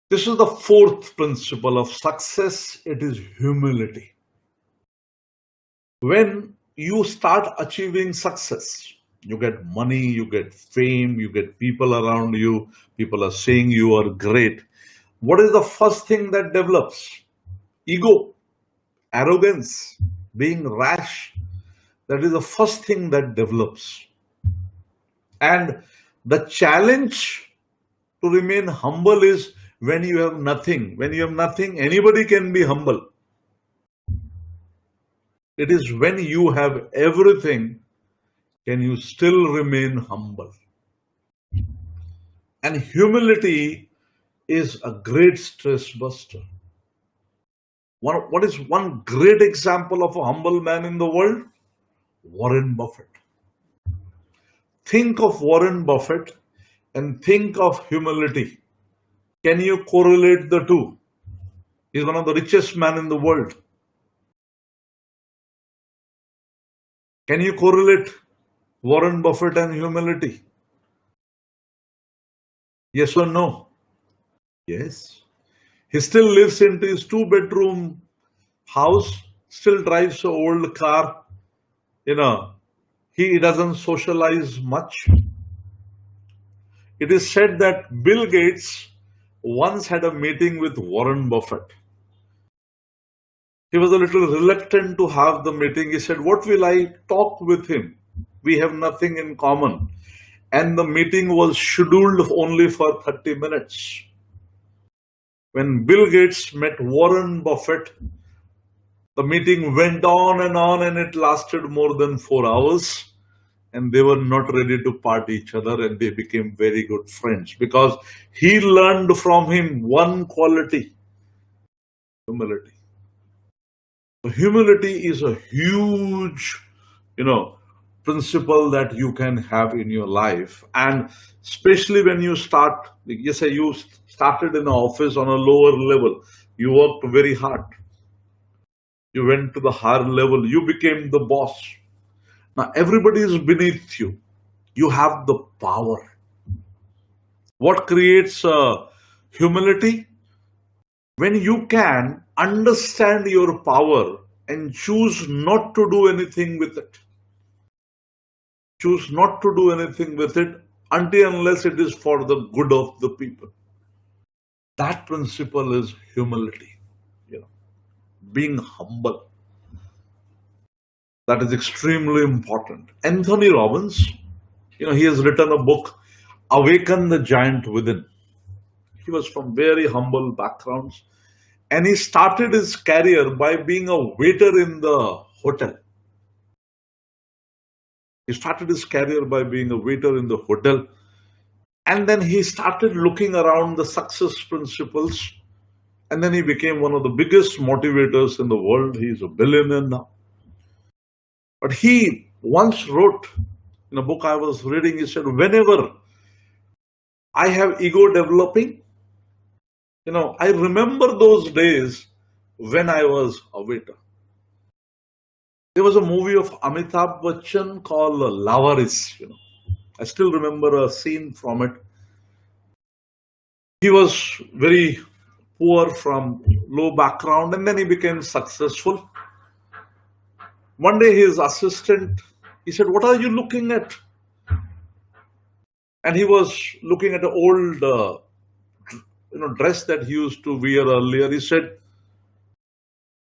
This is the fourth principle of success. It is humility. When you start achieving success. You get money, you get fame, you get people around you, people are saying you are great. What is the first thing that develops? Ego, arrogance, being rash. That is the first thing that develops. And the challenge to remain humble is when you have nothing. When you have nothing, anybody can be humble. It is when you have everything, can you still remain humble? And humility is a great stress buster. What is one great example of a humble man in the world? Warren Buffett. Think of Warren Buffett and think of humility. Can you correlate the two? He's one of the richest men in the world. Can you correlate Warren Buffett and humility? Yes or no? Yes. He still lives into his two-bedroom house, still drives an old car. You know, he doesn't socialize much. It is said that Bill Gates once had a meeting with Warren Buffett. He was a little reluctant to have the meeting. He said, "What will I talk with him? We have nothing in common." And the meeting was scheduled only for 30 minutes. When Bill Gates met Warren Buffett, the meeting went on and it lasted more than 4 hours. And they were not ready to part each other and they became very good friends because he learned from him one quality: humility. So humility is a huge, principle that you can have in your life. And especially when you start, you say you started in an office on a lower level, you worked very hard. You went to the higher level, you became the boss. Now everybody is beneath you. You have the power. What creates humility? When you can understand your power and choose not to do anything with it. Choose not to do anything with it until unless it is for the good of the people. That principle is humility. Being humble. That is extremely important. Anthony Robbins, he has written a book, Awaken the Giant Within. He was from very humble backgrounds and he started his career by being a waiter in the hotel. He started his career by being a waiter in the hotel. And then he started looking around the success principles. And then he became one of the biggest motivators in the world. He's a billionaire now. But he once wrote in a book I was reading, he said, whenever I have ego developing, I remember those days when I was a waiter. There was a movie of Amitabh Bachchan called Lavaris. I still remember a scene from it. He was very poor from low background and then he became successful. One day his assistant, he said, "What are you looking at?" And he was looking at an old dress that he used to wear earlier. He said,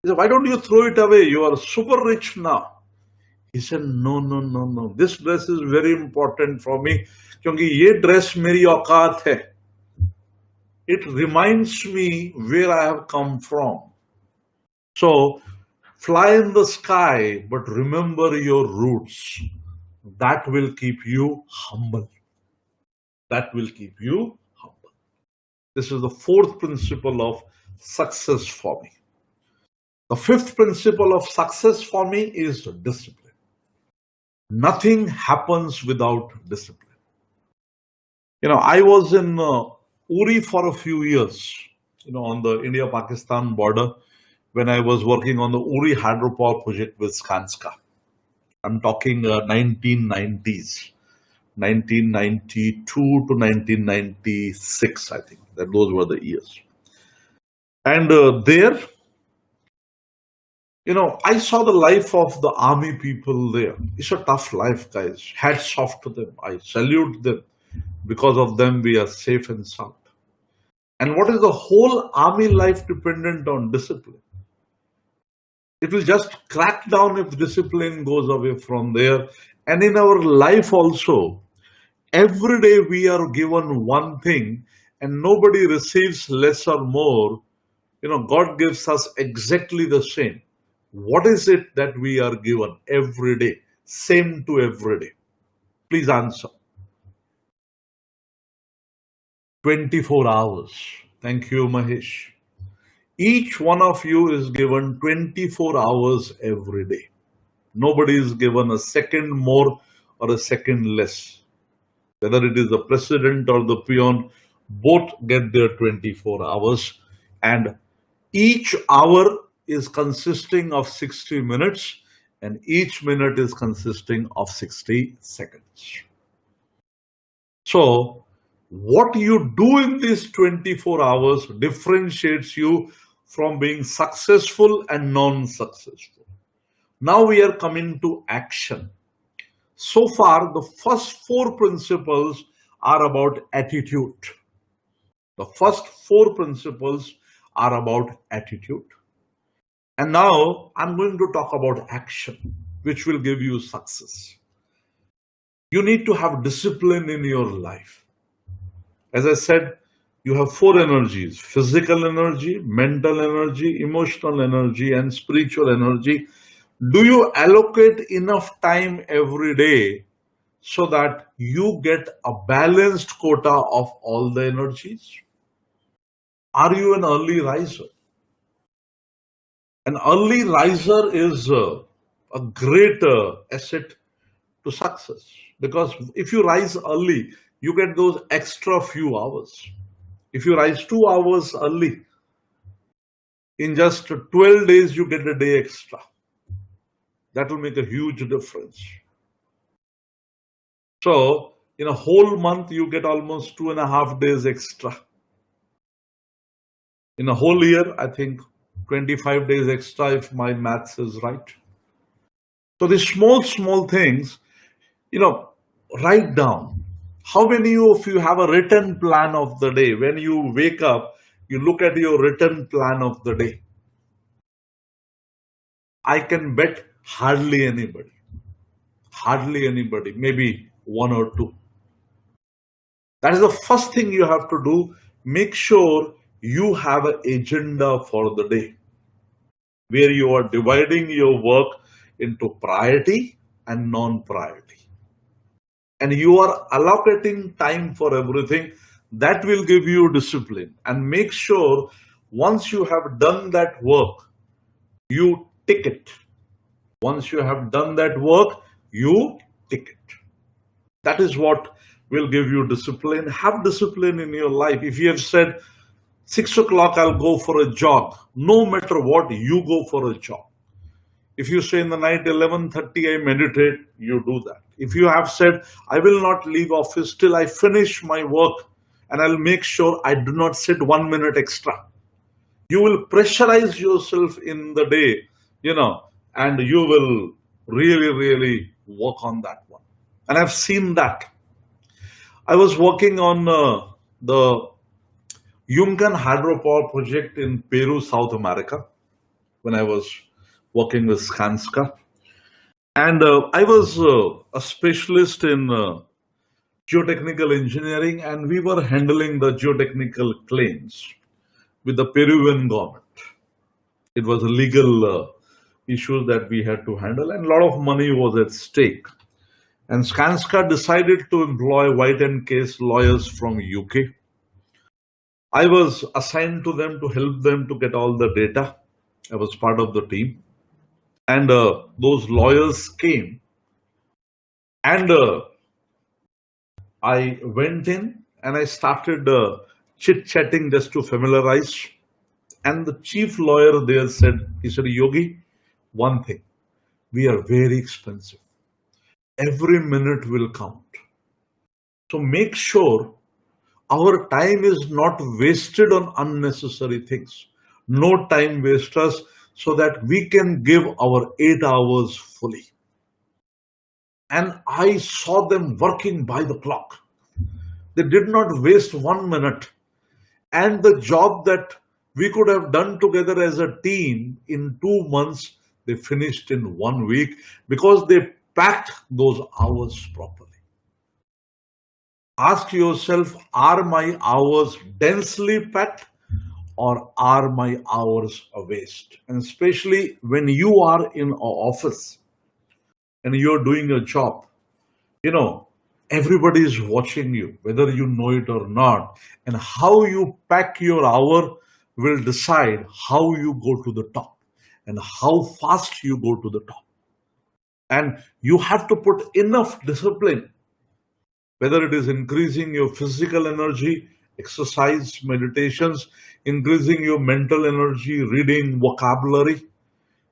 "Why don't you throw it away? You are super rich now." He said, No. This dress is very important for me क्योंकि ये dress मेरी औकात है. It reminds me where I have come from. So, fly in the sky, but remember your roots. That will keep you humble. That will keep you humble. This is the fourth principle of success for me. The fifth principle of success for me is discipline. Nothing happens without discipline. I was in Uri for a few years, on the India-Pakistan border when I was working on the Uri hydropower project with Skanska. I'm talking 1990s, 1992 to 1996, I think. Those were the years. And there, I saw the life of the army people there. It's a tough life, guys. Hats off to them. I salute them. Because of them, we are safe and sound. And what is the whole army life dependent on discipline? It will just crack down if discipline goes away from there. And in our life also, every day we are given one thing and nobody receives less or more. God gives us exactly the same. What is it that we are given every day? Same to every day. Please answer. 24 hours. Thank you, Mahesh. Each one of you is given 24 hours every day. Nobody is given a second more or a second less. Whether it is the president or the peon, both get their 24 hours. And each hour is consisting of 60 minutes and each minute is consisting of 60 seconds. So, what you do in these 24 hours differentiates you from being successful and non-successful. Now we are coming to action. So far, the first four principles are about attitude. The first four principles are about attitude. And now I'm going to talk about action, which will give you success. You need to have discipline in your life. As I said, you have four energies: physical energy, mental energy, emotional energy, and spiritual energy. Do you allocate enough time every day so that you get a balanced quota of all the energies? Are you an early riser? An early riser is a great asset to success, because if you rise early, you get those extra few hours. If you rise 2 hours early, in just 12 days, you get a day extra. That will make a huge difference. So, in a whole month, you get almost 2.5 days extra. In a whole year, I think 25 days extra, if my maths is right. So these small things, write down. How many of you have a written plan of the day? When you wake up, you look at your written plan of the day. I can bet hardly anybody. Hardly anybody, maybe one or two. That is the first thing you have to do. Make sure you have an agenda for the day, where you are dividing your work into priority and non-priority. And you are allocating time for everything. That will give you discipline. And make sure once you have done that work, you tick it. Once you have done that work, you tick it. That is what will give you discipline. Have discipline in your life. If you have said 6 o'clock, I'll go for a jog. No matter what, you go for a jog. If you say in the night 11:30, I meditate, you do that. If you have said, I will not leave office till I finish my work and I'll make sure I do not sit 1 minute extra. You will pressurize yourself in the day, and you will really work on that one. And I've seen that. I was working on the Yungan hydropower project in Peru, South America, when I was working with Skanska. And I was a specialist in geotechnical engineering, and we were handling the geotechnical claims with the Peruvian government. It was a legal issue that we had to handle, and a lot of money was at stake. And Skanska decided to employ White and Case lawyers from UK. I was assigned to them to help them to get all the data. I was part of the team. And those lawyers came. And I went in and I started chit-chatting just to familiarize. And the chief lawyer there said, Yogi, one thing, we are very expensive. Every minute will count. So make sure our time is not wasted on unnecessary things. No time wasters. so that we can give our 8 hours fully. And I saw them working by the clock. They did not waste 1 minute. And the job that we could have done together as a team in 2 months, they finished in 1 week because they packed those hours properly. Ask yourself, are my hours densely packed or are my hours a waste? And especially when you are in an office and you're doing a job, you know, everybody is watching you, whether you know it or not. And how you pack your hour will decide how you go to the top and how fast you go to the top. And you have to put enough discipline, whether it is increasing your physical energy, exercise, meditations, increasing your mental energy, reading vocabulary,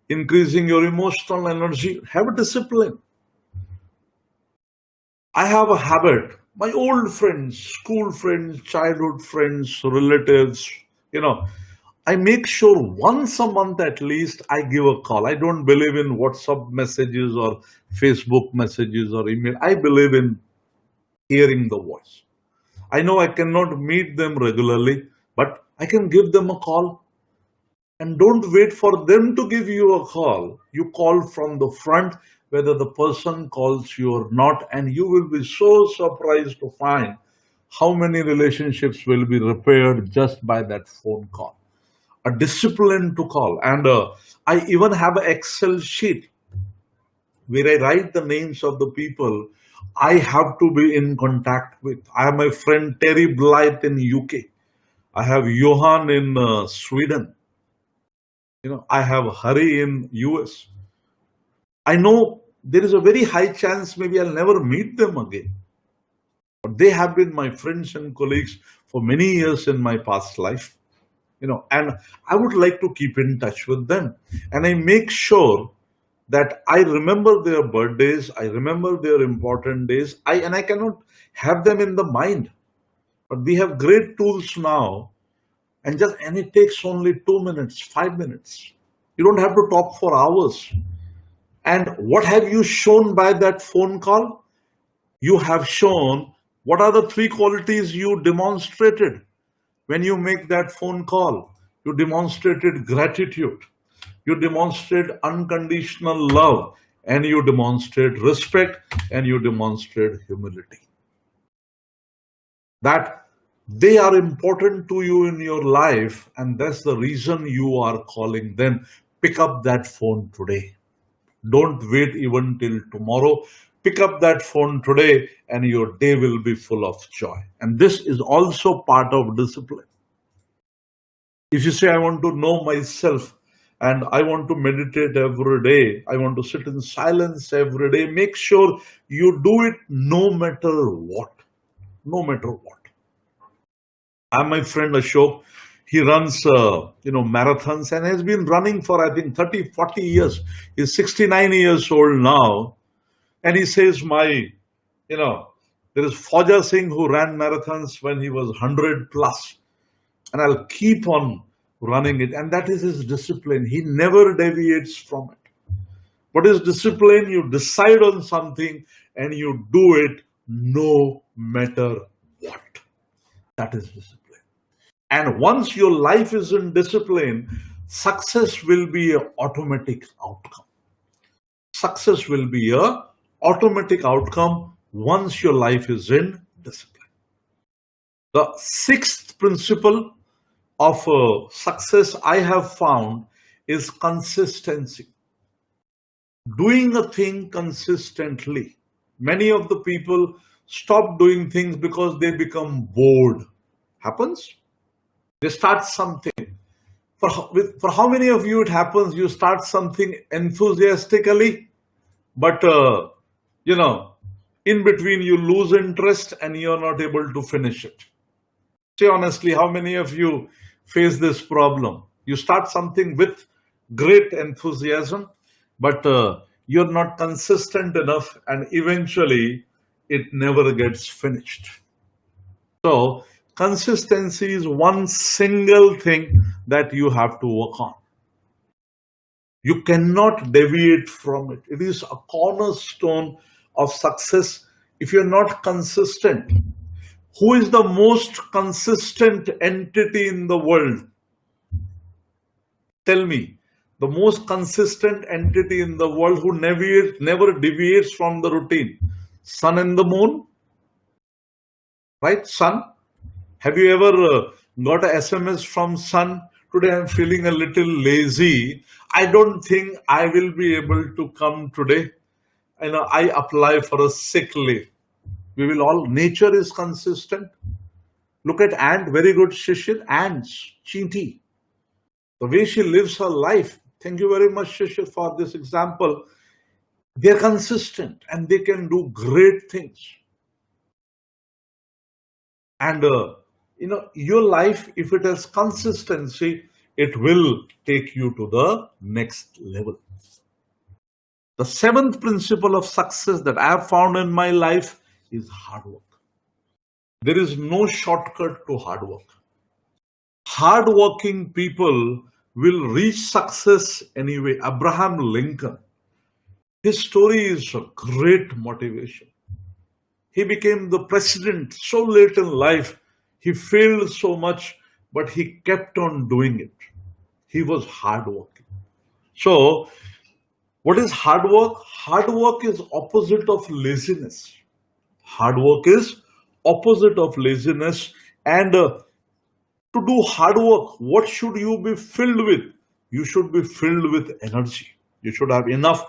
increasing your emotional energy. Have a discipline. I have a habit. My old friends, school friends, childhood friends, relatives, you know, I make sure once a month at least I give a call. I don't believe in WhatsApp messages or Facebook messages or email. I believe in hearing the voice. I know I cannot meet them regularly, but I can give them a call. And don't wait for them to give you a call. You call from the front, whether the person calls you or not, and you will be so surprised to find how many relationships will be repaired just by that phone call. A discipline to call. And I even have an Excel sheet where I write the names of the people I have to be in contact with. I have my friend Terry Blythe in UK. I have Johan in Sweden. I have Hari in US. I know there is a very high chance maybe I'll never meet them again. But they have been my friends and colleagues for many years in my past life. And I would like to keep in touch with them. And I make sure that I remember their birthdays, I remember their important days. I cannot have them in the mind. But we have great tools now, and it takes only 2 minutes, 5 minutes. You don't have to talk for hours. And what have you shown by that phone call? You have shown what are the three qualities you demonstrated when you make that phone call. You demonstrated gratitude, you demonstrate unconditional love, and you demonstrate respect, and you demonstrate humility. That they are important to you in your life, and that's the reason you are calling them. Pick up that phone today. Don't wait even till tomorrow. Pick up that phone today, and your day will be full of joy. And this is also part of discipline. If you say, I want to know myself and I want to meditate every day, I want to sit in silence every day, make sure you do it no matter what. No matter what. I have my friend Ashok. He runs, marathons and has been running for, I think, 30, 40 years. He's 69 years old now. And he says, there is Fauja Singh who ran marathons when he was 100 plus. And I'll keep on running it. And that is his discipline. He never deviates from it. What is discipline? You decide on something and you do it no matter what. That is discipline. And once your life is in discipline, success will be an automatic outcome. Success will be an automatic outcome once your life is in discipline. The sixth principle of success I have found is consistency. Doing a thing consistently. Many of the people stop doing things because they become bored. Happens? They start something. For how many of you it happens? You start something enthusiastically, but in between you lose interest and you're not able to finish it. Say honestly, how many of you face this problem? You start something with great enthusiasm, but you're not consistent enough, and eventually it never gets finished. So consistency is one single thing that you have to work on. You cannot deviate from it. It is a cornerstone of success if you're not consistent. Who is the most consistent entity in the world? Tell me. The most consistent entity in the world who never deviates from the routine. Sun and the moon, right? Sun. Have you ever got a SMS from Sun? Today I'm feeling a little lazy. I don't think I will be able to come today. I apply for a sick leave. We will all, nature is consistent. Look at ant, very good Shishir, ants, Chinti. The way she lives her life. Thank you very much, Shishir, for this example. They're consistent and they can do great things. And your life, if it has consistency, it will take you to the next level. The seventh principle of success that I have found in my life is hard work. There is no shortcut to hard work. Hardworking people will reach success anyway. Abraham Lincoln, his story is a great motivation. He became the president so late in life. He failed so much, but he kept on doing it. He was hardworking. So, what is hard work? Hard work is opposite of laziness. Hard work is opposite of laziness. And to do hard work, what should you be filled with? You should be filled with energy. You should have enough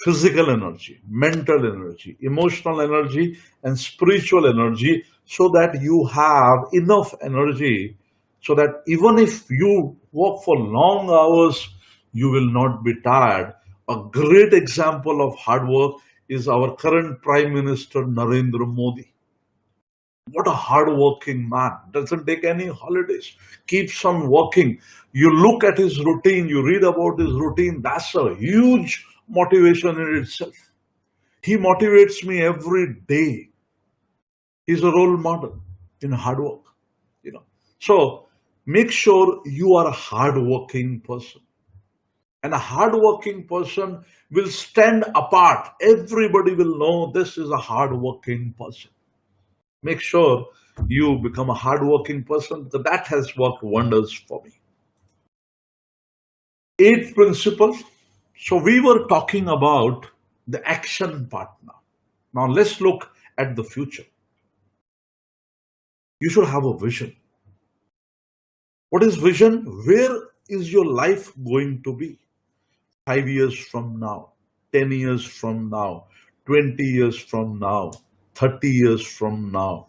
physical energy, mental energy, emotional energy, and spiritual energy, so that you have enough energy so that even if you work for long hours, you will not be tired. A great example of hard work is our current Prime Minister Narendra Modi. What a hard-working man. Doesn't take any holidays. Keeps on working. You look at his routine, you read about his routine, that's a huge motivation in itself. He motivates me every day. He's a role model in hard work. So make sure you are a hard-working person. And a hard-working person will stand apart. Everybody will know this is a hard-working person. Make sure you become a hard-working person. That has worked wonders for me. Eighth principle. So we were talking about the action part now. Now let's look at the future. You should have a vision. What is vision? Where is your life going to be? 5 years from now, 10 years from now, 20 years from now, 30 years from now.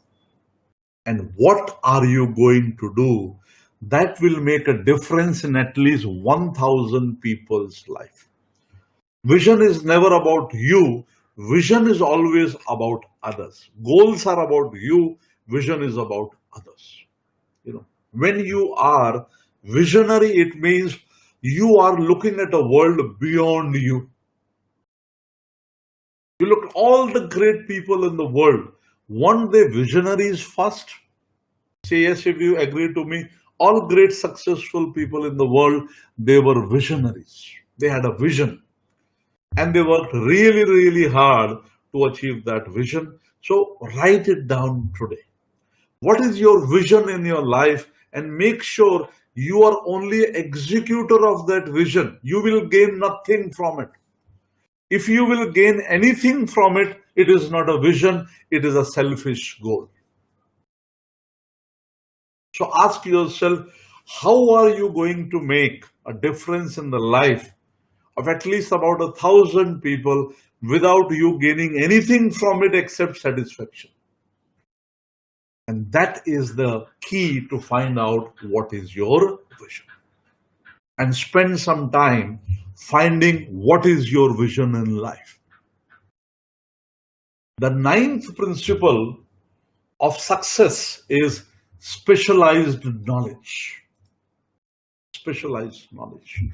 And what are you going to do that will make a difference in at least 1,000 people's life? Vision is never about you. Vision is always about others. Goals are about you. Vision is about others. When you are visionary, it means you are looking at a world beyond you. You look at all the great people in the world. Weren't they visionaries first? Say yes if you agree to me. All great successful people in the world, they were visionaries. They had a vision. And they worked really, really hard to achieve that vision. So write it down today. What is your vision in your life? And make sure you are only executor of that vision. You will gain nothing from it. If you will gain anything from it, it is not a vision, it is a selfish goal. So ask yourself, how are you going to make a difference in the life of at least about 1,000 people without you gaining anything from it except satisfaction? And that is the key to find out what is your vision. And spend some time finding what is your vision in life. The ninth principle of success is specialized knowledge. Specialized knowledge.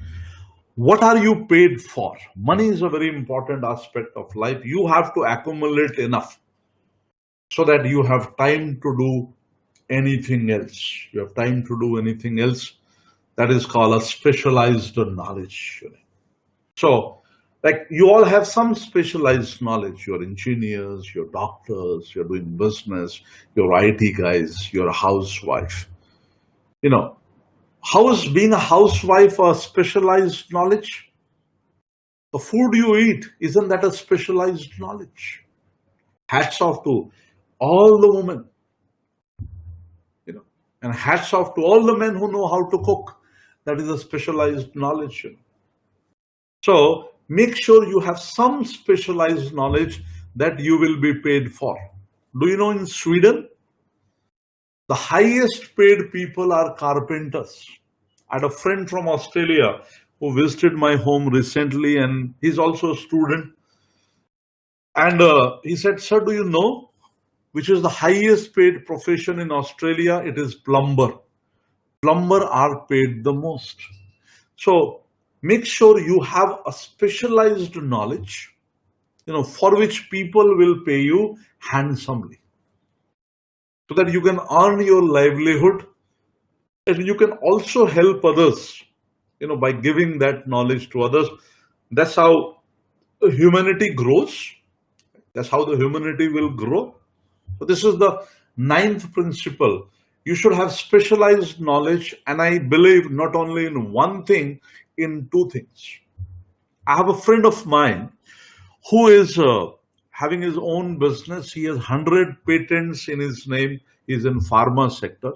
What are you paid for? Money is a very important aspect of life. You have to accumulate enough so that you have time to do anything else. You have time to do anything else. That is called a specialized knowledge. So, like you all have some specialized knowledge. You're engineers, you're doctors, you're doing business, you're IT guys, you're a housewife. You know, how is being a housewife a specialized knowledge? The food you eat, isn't that a specialized knowledge? Hats off to all the women, you know, and hats off to all the men who know how to cook. That is a specialized knowledge. So make sure you have some specialized knowledge that you will be paid for. Do you know in Sweden, the highest paid people are carpenters? I had a friend from Australia who visited my home recently, and he's also a student. And he said, "Sir, do you know which is the highest paid profession in Australia? It is plumber. Plumber are paid the most." So make sure you have a specialized knowledge, for which people will pay you handsomely, so that you can earn your livelihood and you can also help others, by giving that knowledge to others. That's how humanity grows. That's how the humanity will grow. So this is the ninth principle. You should have specialized knowledge, and I believe not only in one thing, in two things. I have a friend of mine who is having his own business. He has 100 patents in his name. He's in pharma sector,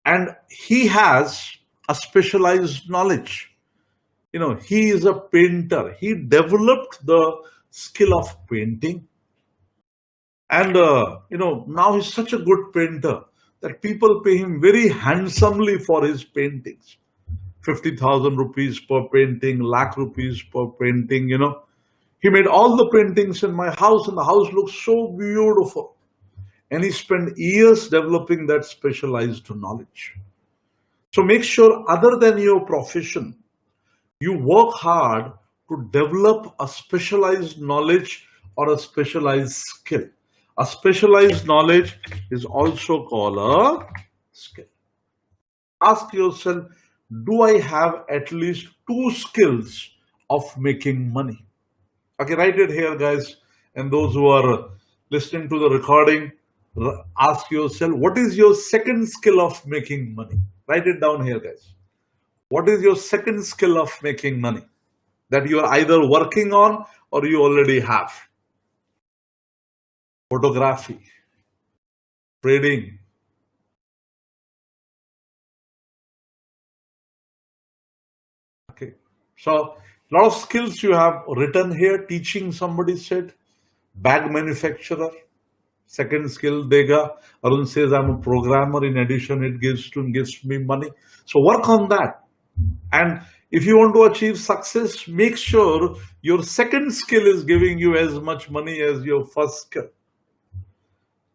and he has a specialized knowledge. He is a painter. He developed the skill of painting, and now he's such a good painter that people pay him very handsomely for his paintings. 50,000 rupees per painting, lakh rupees per painting. He made all the paintings in my house, and the house looks so beautiful. And he spent years developing that specialized knowledge. So make sure, other than your profession, you work hard to develop a specialized knowledge or a specialized skill. A specialized knowledge is also called a skill. Ask yourself, do I have at least two skills of making money? Okay, write it here, guys. And those who are listening to the recording, ask yourself, what is your second skill of making money? Write it down here, guys. What is your second skill of making money that you are either working on or you already have? Photography, trading. Okay. So, a lot of skills you have written here. Teaching, somebody said. Bag manufacturer. Second skill, Dega. Arun says, I'm a programmer. In addition, it gives me money. So work on that. And if you want to achieve success, make sure your second skill is giving you as much money as your first skill.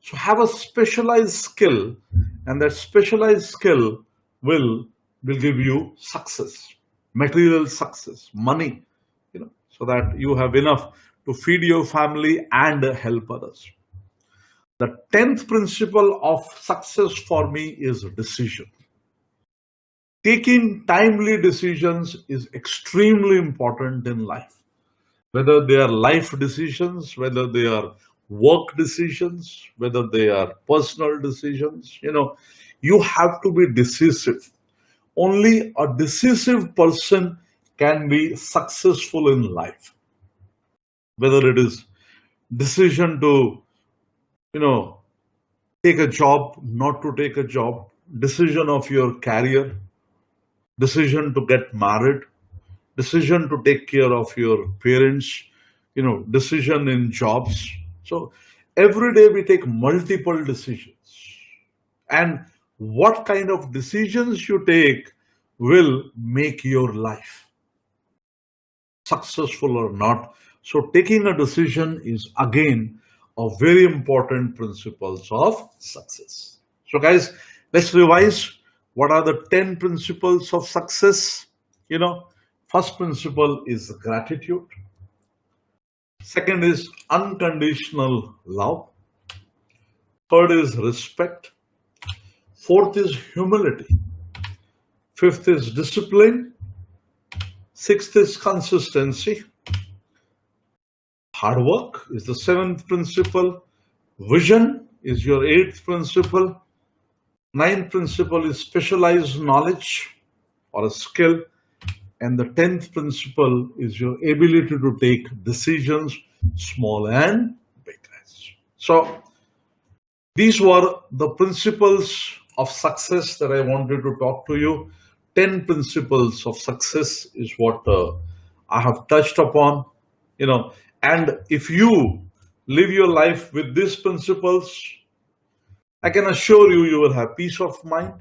So have a specialized skill, and that specialized skill will give you success, material success, money, so that you have enough to feed your family and help others. The 10th principle of success for me is decision. Taking timely decisions is extremely important in life. Whether they are life decisions, whether they are work decisions, whether they are personal decisions, you have to be decisive. Only a decisive person can be successful in life. Whether it is decision to, take a job, not to take a job, decision of your career, decision to get married, decision to take care of your parents, decision in jobs. So every day we take multiple decisions. And what kind of decisions you take will make your life successful or not. So taking a decision is again a very important principles of success. So guys, let's revise. What are the 10 principles of success? First principle is gratitude. Second is unconditional love. Third is respect. Fourth is humility. Fifth is discipline. Sixth is consistency. Hard work is the seventh principle. Vision is your eighth principle. Ninth principle is specialized knowledge or a skill. And the 10th principle is your ability to take decisions, small and big. So these were the principles of success that I wanted to talk to you. 10 principles of success is what I have touched upon. And if you live your life with these principles, I can assure you, you will have peace of mind,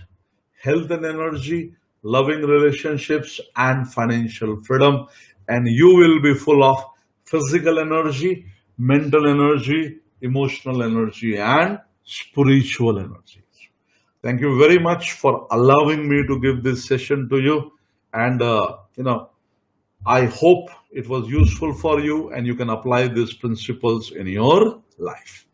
health and energy, loving relationships, and financial freedom. And you will be full of physical energy, mental energy, emotional energy, and spiritual energy. Thank you very much for allowing me to give this session to you. And, I hope it was useful for you and you can apply these principles in your life.